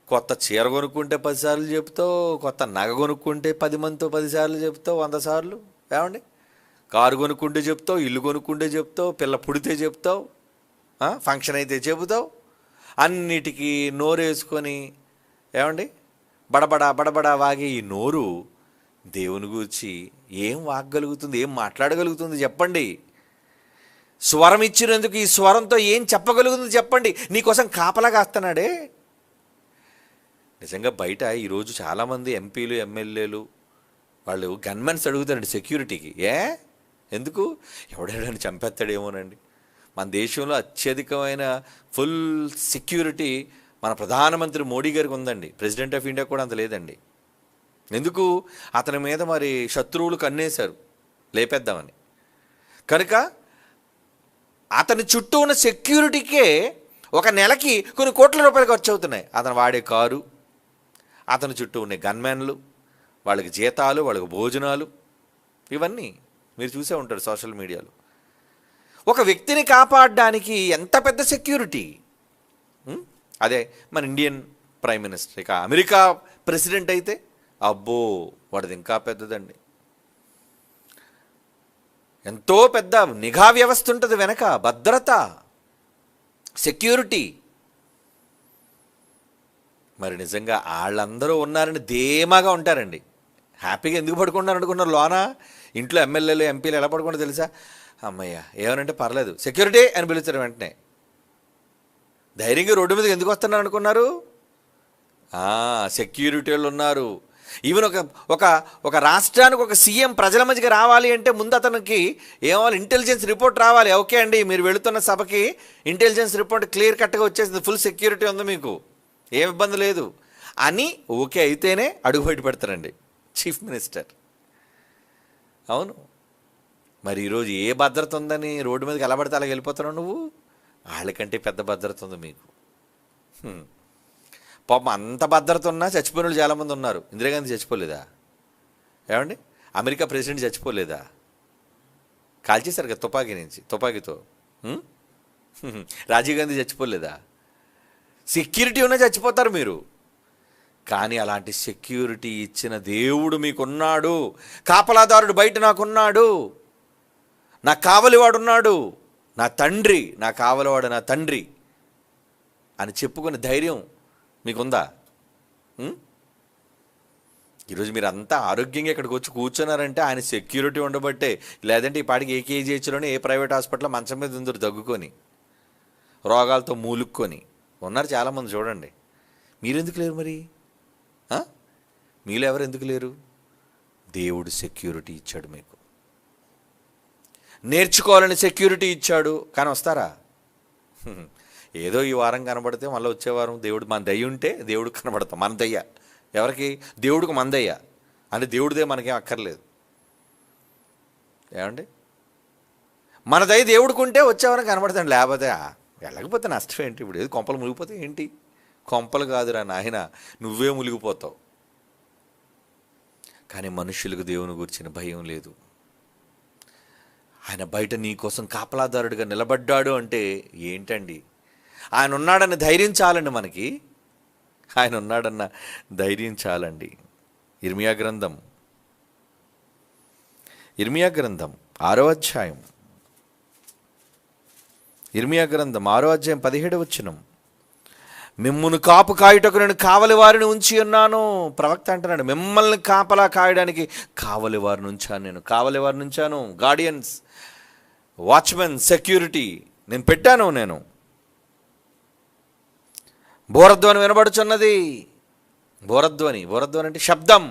కొత్త చీర కొనుక్కుంటే 10 సార్లు చెప్తావు, కొత్త నగ కొనుక్కుంటే 10 మందితో 10 సార్లు చెప్తావు, 100 సార్లు. ఏమండి, కారు కొనుక్కుంటే చెప్తావు, ఇల్లు కొనుక్కుంటే చెప్తావు, పిల్ల పుడితే చెప్తావు, ఫంక్షన్ అయితే చెబుతావు. అన్నిటికీ నోరేసుకొని, ఏమండి, బడబడా బడబడా వాగే ఈ నోరు దేవుని గూర్చి ఏం వాగగలుగుతుంది, ఏం మాట్లాడగలుగుతుంది చెప్పండి? స్వరం ఇచ్చినందుకు ఈ స్వరంతో ఏం చెప్పగలుగుతుంది చెప్పండి? నీకోసం కాపలా కాస్తున్నాడే. నిజంగా బయట ఈరోజు చాలామంది ఎంపీలు ఎమ్మెల్యేలు వాళ్ళు గన్మెన్స్ అడుగుతారండి సెక్యూరిటీకి. ఎందుకు? ఎవడెవడని చంపేస్తాడేమోనండి. మన దేశంలో అత్యధికమైన ఫుల్ సెక్యూరిటీ మన ప్రధానమంత్రి మోడీ గారికి ఉందండి. ప్రెసిడెంట్ ఆఫ్ ఇండియా కూడా అంత లేదండి. ఎందుకు? అతని మీద మరి శత్రువులు కన్నేశారు లేపేద్దామని. కనుక అతని చుట్టూ ఉన్న సెక్యూరిటీకే ఒక నెలకి కొన్ని కోట్ల రూపాయలు ఖర్చు అవుతున్నాయి. అతను వాడే కారు, అతని చుట్టూ ఉండే గన్మెన్లు, వాళ్ళకి జీతాలు, వాళ్ళకి భోజనాలు, ఇవన్నీ మీరు చూసే ఉంటారు సోషల్ మీడియాలో. ఒక వ్యక్తిని కాపాడడానికి ఎంత పెద్ద సెక్యూరిటీ. అదే మన ఇండియన్ ప్రైమ్ మినిస్టర్. ఇక అమెరికా ప్రెసిడెంట్ అయితే అబ్బో వాడిది ఇంకా పెద్దదండి. ఎంతో పెద్ద నిఘా వ్యవస్థ ఉంటుంది వెనక, భద్రత, సెక్యూరిటీ. మరి నిజంగా వాళ్ళందరూ ఉన్నారని ధీమాగా ఉంటారండి. హ్యాపీగా ఎందుకు పడుకుంటారు అనుకున్నారు? లోన ఇంట్లో ఎమ్మెల్యేలు ఎంపీలు ఎలా పడుకుంటారో తెలుసా? అమ్మయ్య ఏమనంటే పర్లేదు సెక్యూరిటీ అని పిలుస్తారు వెంటనే. ధైర్యంగా రోడ్డు మీదకి ఎందుకు వస్తున్నారు అనుకున్నారు? సెక్యూరిటీ వాళ్ళు ఉన్నారు. ఈవెన్ ఒక రాష్ట్రానికి ఒక సీఎం ప్రజల మధ్యకి రావాలి అంటే ముందు అతనికి ఏమవాలి? ఇంటెలిజెన్స్ రిపోర్ట్ రావాలి. ఓకే అండి, మీరు వెళుతున్న సభకి ఇంటెలిజెన్స్ రిపోర్ట్ క్లియర్ కట్గా వచ్చేసింది, ఫుల్ సెక్యూరిటీ ఉంది, మీకు ఏం ఇబ్బంది లేదు అని ఓకే అయితేనే అడుగు బయట పెడతారండి చీఫ్ మినిస్టర్. అవును, మరి ఈరోజు ఏ భద్రత ఉందని రోడ్డు మీదకి ఎలా పడితే అలా వెళ్ళిపోతున్నావు నువ్వు? వాళ్ళకంటే పెద్ద భద్రత ఉంది మీకు. పాపం అంత భద్రత ఉన్నా చచ్చిపోయిన వాళ్ళు చాలామంది ఉన్నారు. ఇందిరాగాంధీ చచ్చిపోలేదా? ఏమండి, అమెరికా ప్రెసిడెంట్ చచ్చిపోలేదా? కాల్చేశారు కదా తుపాకీతో. రాజీవ్ గాంధీ చచ్చిపోలేదా? సెక్యూరిటీ ఉన్నా చచ్చిపోతారు మీరు. కానీ అలాంటి సెక్యూరిటీ ఇచ్చిన దేవుడు మీకున్నాడు. కాపలాదారుడు బయట నాకున్నాడు, నా కావలివాడున్నాడు, నా తండ్రి, నా కావలివాడు నా తండ్రి అని చెప్పుకునే ధైర్యం మీకుందా? ఈరోజు మీరు అంతా ఆరోగ్యంగా ఇక్కడికి వచ్చి కూర్చున్నారంటే ఆయన సెక్యూరిటీ ఉండబట్టే. లేదంటే ఈ పాటికి ఏ కేజీహెచ్లోనే ఏ ప్రైవేట్ హాస్పిటల్లో మంచం మీద ఉందరు దగ్గుకొని, రోగాలతో మూలుక్కొని ఉన్నారు చాలామంది. చూడండి, మీరెందుకు లేరు మరి? మీలో ఎవరు ఎందుకు లేరు? దేవుడు సెక్యూరిటీ ఇచ్చాడు మీకు. నేర్చుకోవాలని సెక్యూరిటీ ఇచ్చాడు, కానీ వస్తారా? ఏదో ఈ వారం కనబడితే మళ్ళీ వచ్చే వారం దేవుడు మన దయ్య ఉంటే దేవుడు కనబడతాం. మన దయ్య ఎవరికి? దేవుడికి మన దయ్య అంటే దేవుడిదే మనకేం అక్కర్లేదు. ఏమండి, మన దయ్య దేవుడికి ఉంటే వచ్చేవారం కనబడతాడు. లేకపోతే వెళ్ళకపోతే నష్టం ఏంటి? ఇప్పుడు ఏది కొంపలు మునిగిపోతే ఏంటి? కొంపలు కాదురా నాయన, నువ్వే మునిగిపోతావు. కానీ మనుషులకు దేవుని గురించిన భయం లేదు. ఆయన బయట నీ కోసం కాపలాదారుడిగా నిలబడ్డాడు అంటే ఏంటండి? ఆయన ఉన్నాడన్న ధైర్యం చాలండి మనకి. ఆయన ఉన్నాడన్న ధైర్యం చాలండి. ఇర్మియా గ్రంథం 6వ అధ్యాయం, ఇర్మియా గ్రంథం 6వ అధ్యాయం 17వ వచనం. మిమ్మును కాపు కాయుటకు నేను కావలి వారిని ఉంచి ఉన్నాను. ప్రవక్త అంటున్నాడు, మిమ్మల్ని కాపలా కాయడానికి కావలి వారిని ఉంచాను. నేను కావలి వారిని ఉంచాను. గార్డియన్స్, వాచ్మెన్, సెక్యూరిటీ నేను పెట్టాను. నేను బోరధ్వని వినబడుచున్నది. బోరధ్వని అంటే శబ్దం.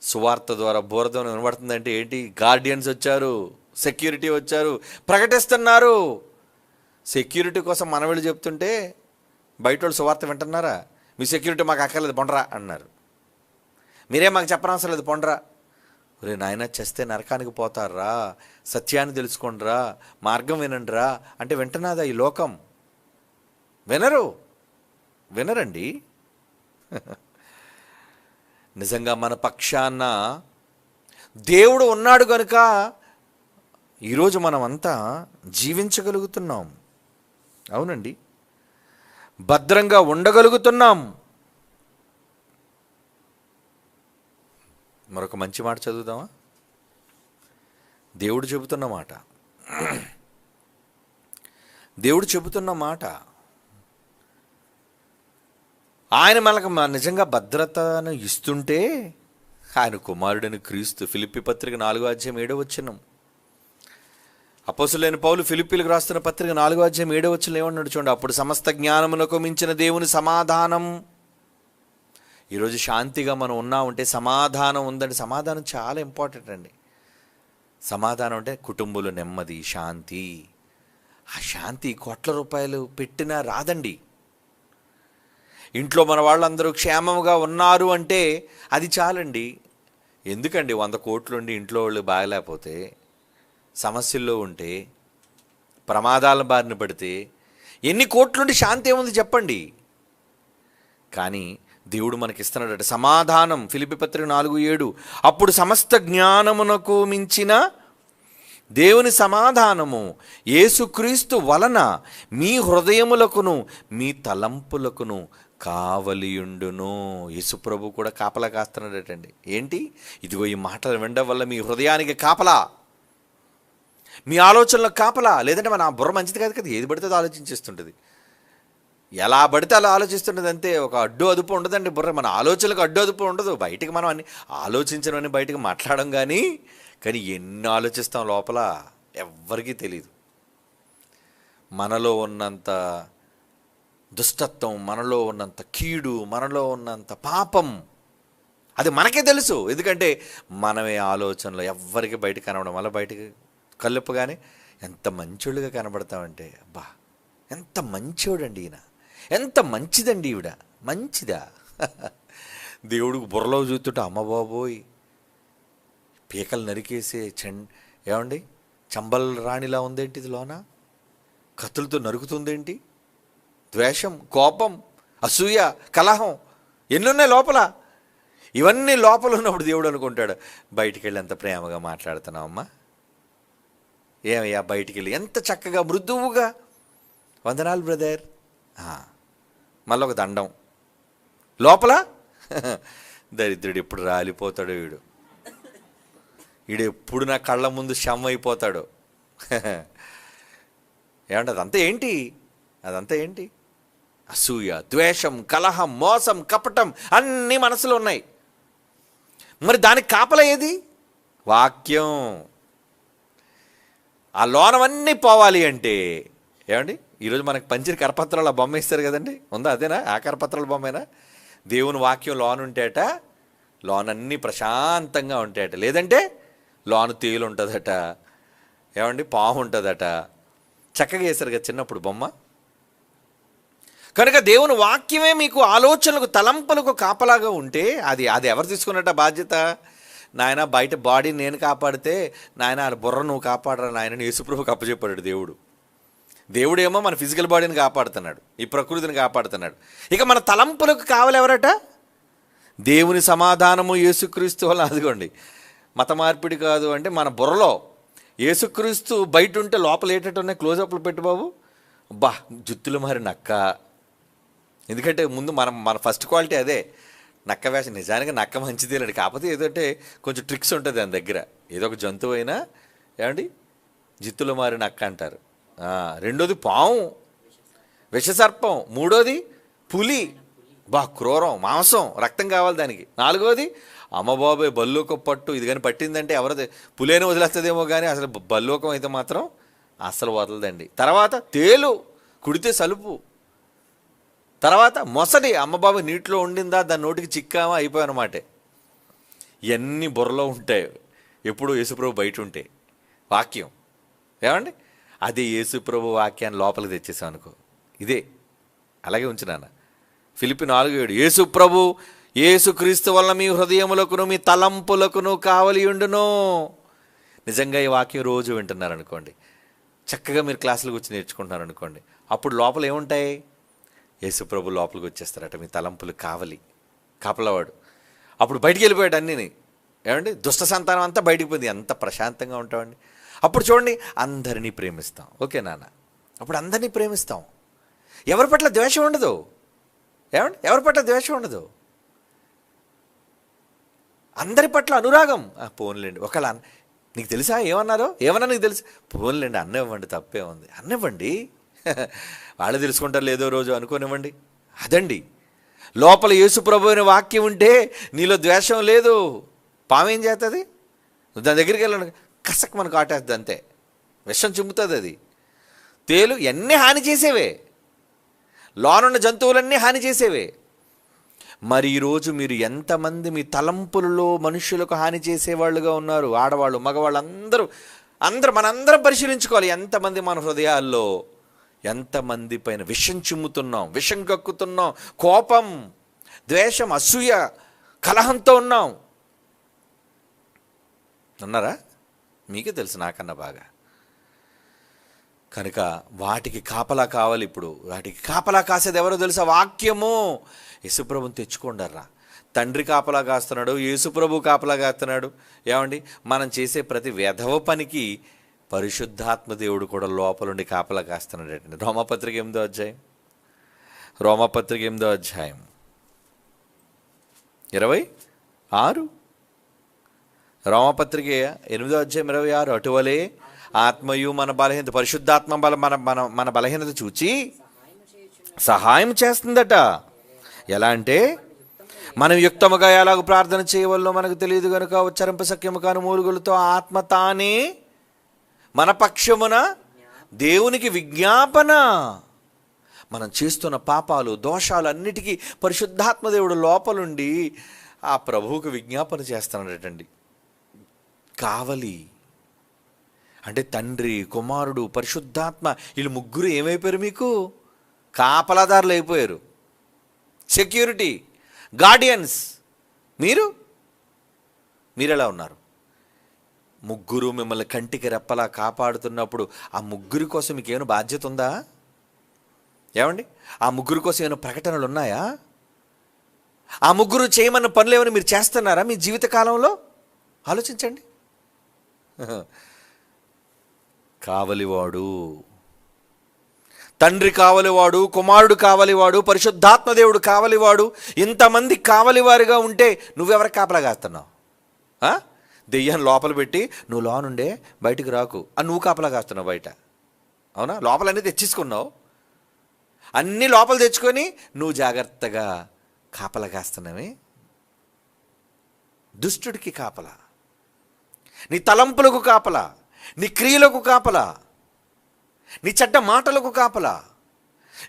సువార్త ద్వారా బోరధ్వని వినబడుతుందంటే ఏంటి? గార్డియన్స్ వచ్చారు, సెక్యూరిటీ వచ్చారు, ప్రకటిస్తున్నారు. సెక్యూరిటీ కోసం మనవాళ్ళు చెప్తుంటే బయట వాళ్ళు సువార్త వింటున్నారా? మీ సెక్యూరిటీ మాకు అక్కర్లేదు పొండరా అన్నారు. మీరేం మాకు చెప్పనవసరం లేదు పొండరా. ఒరే నాయన, చేస్తే నరకానికి పోతారా, సత్యాన్ని తెలుసుకోండిరా, మార్గం వినండిరా అంటే వింటున్నదా ఈ లోకం? వినరండి. నిజంగా మన పక్షాన దేవుడు ఉన్నాడు కనుక ఈరోజు మనమంతా జీవించగలుగుతున్నాం. అవునండి, భద్రంగా ఉండగలుగుతున్నాం. మరొక మంచి మాట చదువుదామా? దేవుడు చెబుతున్న మాట ఆయన మనకు నిజంగా భద్రతను ఇస్తుంటే ఆయన కుమారుడని క్రీస్తు. ఫిలిప్పి పత్రిక 4:7 అపోస్తులైన పౌలు ఫిలిప్పీలకు రాస్తున్న పత్రిక 4:7 ఏమన్నాడు చూడండి. అప్పుడు సమస్త జ్ఞానమునకు మించిన దేవుని సమాధానం. ఈరోజు శాంతిగా మనం ఉంటే సమాధానం ఉందండి. సమాధానం చాలా ఇంపార్టెంట్ అండి. సమాధానం అంటే కుటుంబంలో నెమ్మది, శాంతి. ఆ శాంతి కోట్ల రూపాయలు పెట్టినా రాదండి. ఇంట్లో మన వాళ్ళందరూ క్షేమంగా ఉన్నారు అంటే అది చాలండి. ఎందుకండి 100 కోట్లు ఉండి ఇంట్లో వాళ్ళు బాగలేకపోతే, సమస్యల్లో ఉంటే, ప్రమాదాల బారిన పడితే ఎన్ని కోట్లుండి శాంతి ఏముంది చెప్పండి. కానీ దేవుడు మనకిస్తున్నాడట సమాధానం. ఫిలిప్పి పత్రిక 4:7 అప్పుడు సమస్త జ్ఞానమునకు మించిన దేవుని సమాధానము యేసుక్రీస్తు వలన మీ హృదయములకును మీ తలంపులకును కావలియుండును. యేసుప్రభు కూడా కాపలా కాస్తున్నాడటండి. ఏంటి? ఇదిగో ఈ మాటలు వినడం వల్ల మీ హృదయానికి కాపలా, మీ ఆలోచనలకు కాపలా. లేదంటే మన బుర్ర మంచిది కాదు కదా, ఏది పడితే అది ఆలోచించేస్తుంటుంది, ఎలా పడితే అలా ఆలోచిస్తుంటుంది అంతే. ఒక అడ్డు అదుపు ఉండదండి బుర్ర. మన ఆలోచనలకు అడ్డు అదుపు ఉండదు. బయటికి మనం అన్ని ఆలోచించడం బయటికి మాట్లాడడం కానీ ఎన్ని ఆలోచిస్తాం లోపల ఎవ్వరికీ తెలియదు. మనలో ఉన్నంత దుష్టత్వం, మనలో ఉన్నంత కీడు, మనలో ఉన్నంత పాపం అది మనకే తెలుసు. ఎందుకంటే మనమే ఆలోచనలో ఎవ్వరికి బయట కనబడడం వల్ల బయటికి కళ్ళొప్పగానే ఎంత మంచోళ్ళుగా కనబడతామంటే, అబ్బా ఎంత మంచోడండి ఈయన, ఎంత మంచిదండి ఈవిడ, మంచిదా. దేవుడికి బుర్రలో చూస్తుంటే అమ్మ బాబోయ్ పీకలు నరికేసే ఏమండి చంబల్ రాణిలా ఉందేంటి, ఇది లోన కత్తులతో నరుకుతుందేంటి, ద్వేషం, కోపం, అసూయ, కలహం ఎన్నున్నాయి లోపల. ఇవన్నీ లోపల ఉన్నప్పుడు దేవుడు అనుకుంటాడు, బయటికి వెళ్ళి ఎంత ప్రేమగా మాట్లాడుతున్నావు అమ్మా, ఏమయ్యా బయటికి వెళ్ళి ఎంత చక్కగా మృదువుగా వందనాలు బ్రదర్, మళ్ళీ ఒక దండం. లోపల దరిద్రుడు ఎప్పుడు రాలిపోతాడు, వీడు ఎప్పుడు నా కళ్ళ ముందు శవం అయిపోతాడు. ఏమంటే అదంతా ఏంటి? అసూయ, ద్వేషం, కలహం, మోసం, కపటం అన్నీ మనసులో ఉన్నాయి. మరి దానికి కాపలా ఏది? వాక్యం. ఆ లోనవన్నీ పోవాలి అంటే ఏమండి, ఈరోజు మనకు పంచిన కరపత్రాలు ఆ బొమ్మ ఇస్తారు కదండి, ఉందా? అదేనా ఆ కరపత్రాల బొమ్మేనా? దేవుని వాక్యం లోన్ ఉంటేట లోనన్నీ ప్రశాంతంగా ఉంటాయట. లేదంటే లోను తేలు ఉంటుందట, ఏమండి పాము ఉంటుందట. చక్కగా వేశారు కదా చిన్నప్పుడు బొమ్మ. కనుక దేవుని వాక్యమే మీకు ఆలోచనలకు, తలంపులకు కాపలాగా ఉంటే అది ఎవరు తీసుకున్నట్ట బాధ్యత? నాయన బయట బాడీ నేను కాపాడితే నాయన బుర్ర నువ్వు కాపాడరా నాయన యేసుప్రభుకి అప్పచెప్పాడు దేవుడు. దేవుడేమో మన ఫిజికల్ బాడీని కాపాడుతున్నాడు, ఈ ప్రకృతిని కాపాడుతున్నాడు. ఇక మన తలంపులకు కావాలి ఎవరట? దేవుని సమాధానము యేసుక్రీస్తు వల్ల. అదిగోండి మత మార్పిడి కాదు అంటే మన బుర్రలో యేసుక్రీస్తు బయట ఉంటే లోపల ఏటట్టు ఉన్నాయి క్లోజప్లు పెట్టు బాబు. బా జుత్తులు మరి నక్క. ఎందుకంటే ముందు మన ఫస్ట్ క్వాలిటీ అదే నక్క వేషం. నిజానికి నక్క మంచిదే లేండి, కాకపోతే ఏదంటే కొంచెం ట్రిక్స్ ఉంటుంది దాని దగ్గర. ఏదో ఒక జంతువు అయినా ఏమండి జిత్తులు మారి నక్క అంటారు. రెండోది పాము, విషసర్పం. మూడోది పులి, బా క్రూరం, మాంసం, రక్తం కావాలి దానికి. నాలుగోది అమ్మబాబోయ్ బల్లోక పట్టు. ఇది కానీ పట్టిందంటే ఎవరిది పులేని వదిలేస్తుందేమో కానీ అసలు బల్లోకం అయితే మాత్రం అస్సలు వదలదండి. తర్వాత తేలు, కుడితే సలుపు. తర్వాత మొసలి, అమ్మబాబు నీటిలో ఉండిందా దాని నోటికి చిక్కామా అయిపోయానమాట. ఇవన్నీ బుర్రలో ఉంటాయి ఎప్పుడు యేసుప్రభు బయట ఉంటే. వాక్యం ఏమండి, అదే యేసుప్రభు వాక్యాన్ని లోపలికి తెచ్చేసాం అనుకో, ఇదే అలాగే ఉంచునాన్న. ఫిలిప్పి 4:7 యేసుప్రభు యేసుక్రీస్తు వల్ల మీ హృదయములకును మీ తలంపులకును కావలియుండును. నిజంగా ఈ వాక్యం రోజు వింటున్నారనుకోండి, చక్కగా మీరు క్లాసులకు వచ్చి నేర్చుకుంటున్నారనుకోండి, అప్పుడు లోపల ఏముంటాయి? యేసుప్రభు లోపలికి వచ్చేస్తారట. మీ తలంపులు కాపలవాడు. అప్పుడు బయటికి వెళ్ళిపోయాడు అన్నీ. ఏమండి దుష్ట సంతానం అంతా బయటికి పోయింది. ఎంత ప్రశాంతంగా ఉంటామండి. అప్పుడు చూడండి అందరినీ ప్రేమిస్తాం. ఓకే నాన్న, అప్పుడు అందరినీ ప్రేమిస్తాం. ఎవరి పట్ల ద్వేషం ఉండదు. ఏమండి ఎవరి పట్ల ద్వేషం ఉండదు. అందరి పట్ల అనురాగం. పోన్లేండి, ఒకళ్ళ నీకు తెలుసా ఏమన్నా నీకు తెలుసు, పోన్లేండి అన్న ఇవ్వండి, తప్పే ఉంది, అన్న ఇవ్వండి, వాళ్ళు తెలుసుకుంటారు లేదో రోజు అనుకోనివ్వండి. అదండి లోపల యేసుప్రభు అనే వాక్యం ఉంటే నీలో ద్వేషం లేదు. పాము ఏం చేస్తుంది? దాని దగ్గరికి వెళ్ళండి, కసక్ మనకు కాటేస్తుంది అంతే, విషం చిమ్ముతుంది అది. తేలు ఎన్ని హాని చేసేవే, లోనున్న జంతువులన్నీ హాని చేసేవే. మరి ఈరోజు మీరు ఎంతమంది మీ తలంపులలో మనుషులకు హాని చేసేవాళ్ళుగా ఉన్నారు? ఆడవాళ్ళు, మగవాళ్ళు అందరూ మనందరం పరిశీలించుకోవాలి. ఎంతమంది మన హృదయాల్లో ఎంతమంది పైన విషం చిమ్ముతున్నాం, విషం కక్కుతున్నాం, కోపం, ద్వేషం, అసూయ, కలహంతో ఉన్నాం. ఉన్నారా? మీకే తెలుసు నాకన్నా బాగా. కనుక వాటికి కాపలా కావాలి. ఇప్పుడు వాటికి కాపలా కాసేది ఎవరో తెలుసా? వాక్యము. యేసుప్రభుని తెచ్చుకోండర్రా. తండ్రి కాపలా కాస్తున్నాడు, యేసుప్రభు కాపలా కాస్తున్నాడు. ఏమండి, మనం చేసే ప్రతి వెధవ పనికి పరిశుద్ధాత్మ దేవుడు కూడా లోపలుండి కాపలా కాస్తున్నాడు. రోమాపత్రిక 8వ అధ్యాయం, రోమాపత్రిక 8వ అధ్యాయం 26, రోమాపత్రిక 8వ అధ్యాయం 26. అటువలే ఆత్మయు మన బలహీనత, పరిశుద్ధాత్మ మన బలహీనత చూచి సహాయం చేస్తుందట. ఎలా అంటే, మనం యుక్తముగా ఎలాగో ప్రార్థన చేయవల్లో మనకు తెలియదు కనుక ఉచ్చరింప సఖ్యము కాని మూలుగులతో ఆత్మ తానే మన పక్షమున దేవునికి విజ్ఞాపన. మనం చేస్తున్న పాపాలు, దోషాలు అన్నిటికీ పరిశుద్ధాత్మ దేవుడు లోపలుండి ఆ ప్రభువుకు విజ్ఞాపన చేస్తున్నాడటండి. కావలి అంటే తండ్రి, కుమారుడు, పరిశుద్ధాత్మ, వీళ్ళు ముగ్గురు ఏమైపోయారు? మీకు కాపలాదారులు అయిపోయారు, సెక్యూరిటీ, గార్డియన్స్. మీరు ఎలా ఉన్నారు? ముగ్గురు మిమ్మల్ని కంటికి రెప్పలా కాపాడుతున్నప్పుడు ఆ ముగ్గురి కోసం మీకు ఏమైనా బాధ్యత ఉందా? ఏమండి, ఆ ముగ్గురి కోసం ఏమైనా ప్రకటనలు ఉన్నాయా? ఆ ముగ్గురు చేయమన్న పనులు ఏమైనా మీరు చేస్తున్నారా మీ జీవితకాలంలో? ఆలోచించండి. కావలివాడు తండ్రి, కావలివాడు కుమారుడు, కావలివాడు పరిశుద్ధాత్మ దేవుడు, కావలివాడు. ఇంతమంది కావలివారిగా ఉంటే నువ్వెవరికి కాపలా కాస్తున్నావు? దెయ్యాన్ని లోపల పెట్టి నువ్వు లోనుండే బయటికి రాకు అని నువ్వు కాపలా కాస్తున్నావు బయట. అవునా? లోపలన్నీ తెచ్చేసుకున్నావు, అన్నీ లోపల తెచ్చుకొని నువ్వు జాగ్రత్తగా కాపలా కాస్తున్నావే. దుష్టుడికి కాపలా, నీ తలంపులకు కాపలా, నీ క్రియలకు కాపలా, నీ చెడ్డ మాటలకు కాపలా,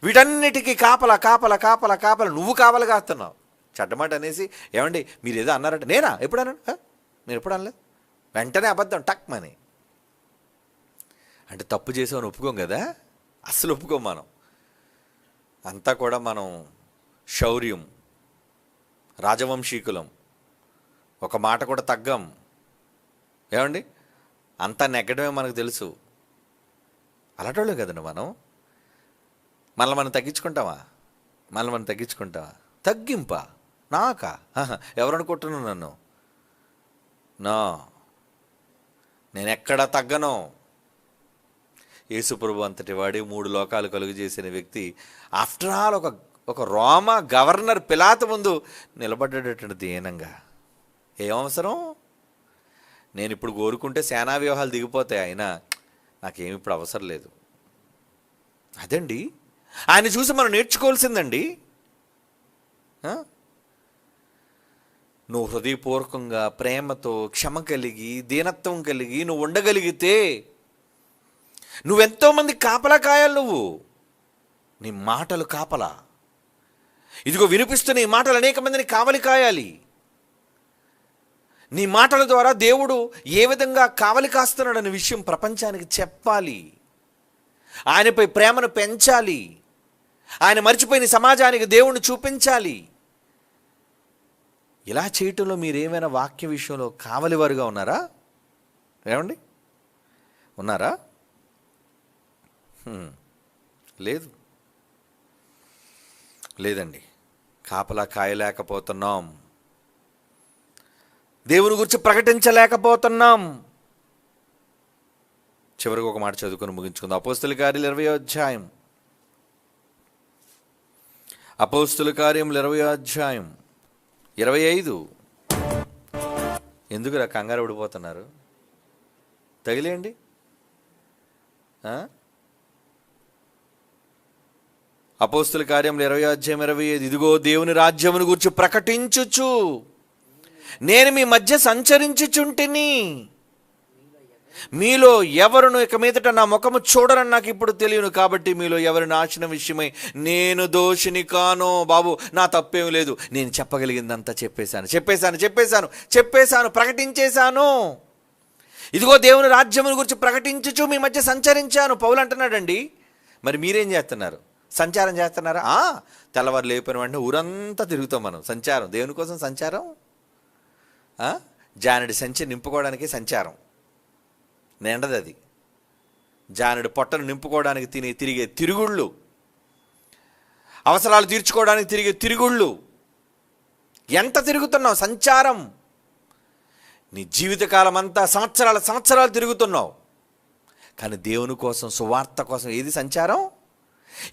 వీటన్నిటికీ కాపలా కాపలా కాపలా కాపలా నువ్వు కాపలా కాస్తున్నావు. చెడ్డ మాట అనేసి, ఏమండి మీరు ఏదో అన్నారంటే, నేనా ఎప్పుడు అన్నాను? నేను ఎప్పుడు అనలేదు. వెంటనే అబద్ధం టక్మని. అంటే తప్పు చేసామని ఒప్పుకోం కదా, అస్సలు ఒప్పుకోం. మనం అంతా కూడా మనం శౌర్యం, రాజవంశీకులం, ఒక మాట కూడా తగ్గం. ఏమండి, అంతా నెగ్గడమే మనకు తెలుసు. అలాంటి కదండి మనం. మనం తగ్గించుకుంటామా? మనం తగ్గించుకుంటావా? తగ్గింపా నాకా? ఎవరనుకుంటున్నాను నన్ను? నా నేను ఎక్కడా తగ్గను. యేసుప్రభు అంతటి వాడి 3 లోకాలు కలుగు చేసిన వ్యక్తి ఆఫ్టర్ ఆల్ ఒక రోమా గవర్నర్ పిలాతు ముందు నిలబడ్డటువంటి దీనంగా. ఏం అవసరం? నేను ఇప్పుడు కోరుకుంటే సేనా వ్యూహాలు దిగిపోతాయి, అయినా నాకేమి ఇప్పుడు అవసరం లేదు. అదండి ఆయన చూసి మనం నేర్చుకోవాల్సిందండి. నువ్వు హృదయపూర్వకంగా, ప్రేమతో, క్షమ కలిగి, దీనత్వం కలిగి నువ్వు ఉండగలిగితే నువ్వెంతోమంది కాపలా కాయాలి. నువ్వు నీ మాటలు కాపలా. ఇదిగో వినిపిస్తున్న ఈ మాటలు అనేక మందిని కావలి కాయాలి. నీ మాటల ద్వారా దేవుడు ఏ విధంగా కావలి కాస్తున్నాడనే విషయం ప్రపంచానికి చెప్పాలి. ఆయనపై ప్రేమను పెంచాలి. ఆయన మర్చిపోయిన సమాజానికి దేవుణ్ణి చూపించాలి. ఇలా చేయటంలో మీరేమైనా వాక్య విషయంలో కావలివారుగా ఉన్నారా? ఏమండి, ఉన్నారా? లేదండి. కాపలా కాయలేకపోతున్నాం, దేవుని గురించి ప్రకటించలేకపోతున్నాం. చివరికి ఒక మాట చదువుకొని ముగించుకుందాం. అపోస్తుల కార్యాలు 20వ అధ్యాయం, అపోస్తుల కార్యములు 20వ అధ్యాయం 25. ఎందుకురా కంగారు పడిపోతున్నారు? తగిలేయండి. అపోస్తుల కార్యములు 20:25, ఇదిగో దేవుని రాజ్యమును గురించి ప్రకటించుచు నేను మీ మధ్య సంచరించుచుంటిని, మీలో ఎవరును ఇక మీదట నా ముఖము చూడరని నాకు ఇప్పుడు తెలియను, కాబట్టి మీలో ఎవరి నాశనం విషయమై నేను దోషిని కాను. బాబు, నా తప్పేమి లేదు, నేను చెప్పగలిగిందంతా చెప్పేశాను, ప్రకటించేశాను. ఇదిగో దేవుని రాజ్యమును గురించి ప్రకటించుచు మీ మధ్య సంచరించాను. పౌలు అంటున్నాడండి. మరి మీరేం చేస్తున్నారు? సంచారం చేస్తున్నారా? తెల్లవారు లేపిన వెంటనే ఊరంతా తిరుగుతాం మనం. సంచారం దేవుని కోసం సంచారం. జానడి సంచి నింపుకోవడానికి సంచారం నిండదు. అది జానడి పొట్టను నింపుకోవడానికి తిరిగే తిరుగుళ్ళు, అవసరాలు తీర్చుకోవడానికి తిరిగే తిరుగుళ్ళు. ఎంత తిరుగుతున్నావు? సంచారం. నీ జీవితకాలం అంతా సంవత్సరాలు తిరుగుతున్నావు. కానీ దేవుని కోసం, సువార్త కోసం ఏది సంచారం?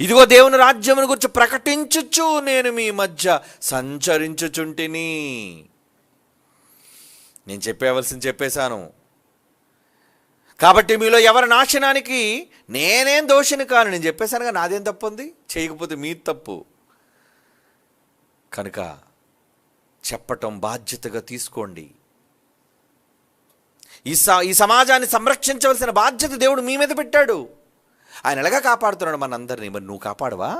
ఇదిగో దేవుని రాజ్యమును గురించి ప్రకటించుచు నేను మీ మధ్య సంచరించుచుంటిని. నేను చెప్పేశాను. కాబట్టి మీలో ఎవరి నాశనానికి నేనేం దోషిని కాను. నేను చెప్పేశానుగా, నాదేం తప్పు ఉంది? చేయకపోతే మీ తప్పు. కనుక చెప్పటం బాధ్యతగా తీసుకోండి. ఈ సమాజాన్ని సంరక్షించవలసిన బాధ్యత దేవుడు మీ మీద పెట్టాడు. ఆయన ఎలాగా కాపాడుతున్నాడు మనందరినీ. మరి నువ్వు కాపాడవా?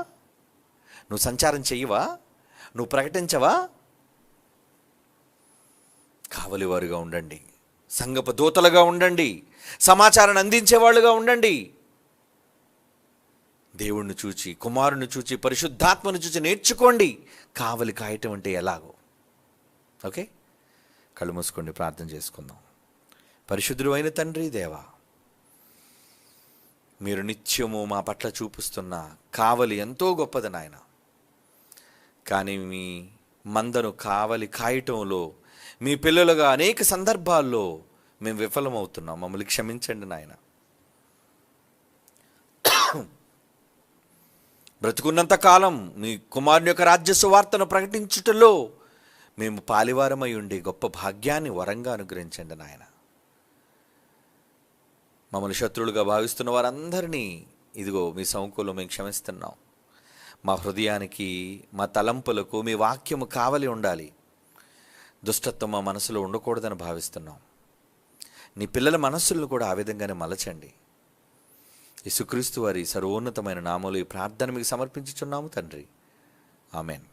నువ్వు సంచారం చెయ్యవా? నువ్వు ప్రకటించవా? కావలివారుగా ఉండండి, సంఘపు దూతలుగా ఉండండి, సమాచారాన్ని అందించేవాళ్ళుగా ఉండండి. దేవుణ్ణి చూచి, కుమారుని చూచి, పరిశుద్ధాత్మను చూచి నేర్చుకోండి కావలి కాయటం అంటే ఎలాగో. ఓకే, కళ్ళు మూసుకోండి, ప్రార్థన చేసుకుందాం. పరిశుద్ధుడు అయిన తండ్రి, దేవా, మీరు నిత్యము మా పట్ల చూపిస్తున్న కావలి ఎంతో గొప్పది నాయన. కానీ మీ మందను కావలి కాయటంలో మీ పిల్లలుగా అనేక సందర్భాల్లో మేము విఫలమవుతున్నాం. మమ్మల్ని క్షమించండి నాయన. బ్రతుకున్నంత కాలం మీ కుమారుని యొక్క రాజ్య సువార్తను ప్రకటించుటలో మేము పాలివారమై ఉండి గొప్ప భాగ్యాన్ని వరంగా అనుగ్రహించండి నాయన. మమ్మల్ని శత్రువులుగా భావిస్తున్న వారందరినీ ఇదిగో మీ సముఖంలో మేము క్షమిస్తున్నాం. మా హృదయానికి, మా తలంపులకు మీ వాక్యము కావలి ఉండాలి. దుష్టత్వం మా మనసులో ఉండకూడదని భావిస్తున్నాం. నీ పిల్లల మనస్సులను కూడా ఆ విధంగానే మలచండి. యేసుక్రీస్తు వారి సర్వోన్నతమైన నామములో ఈ ప్రార్థన మీకు సమర్పించుచున్నాము తండ్రి. ఆమెన్.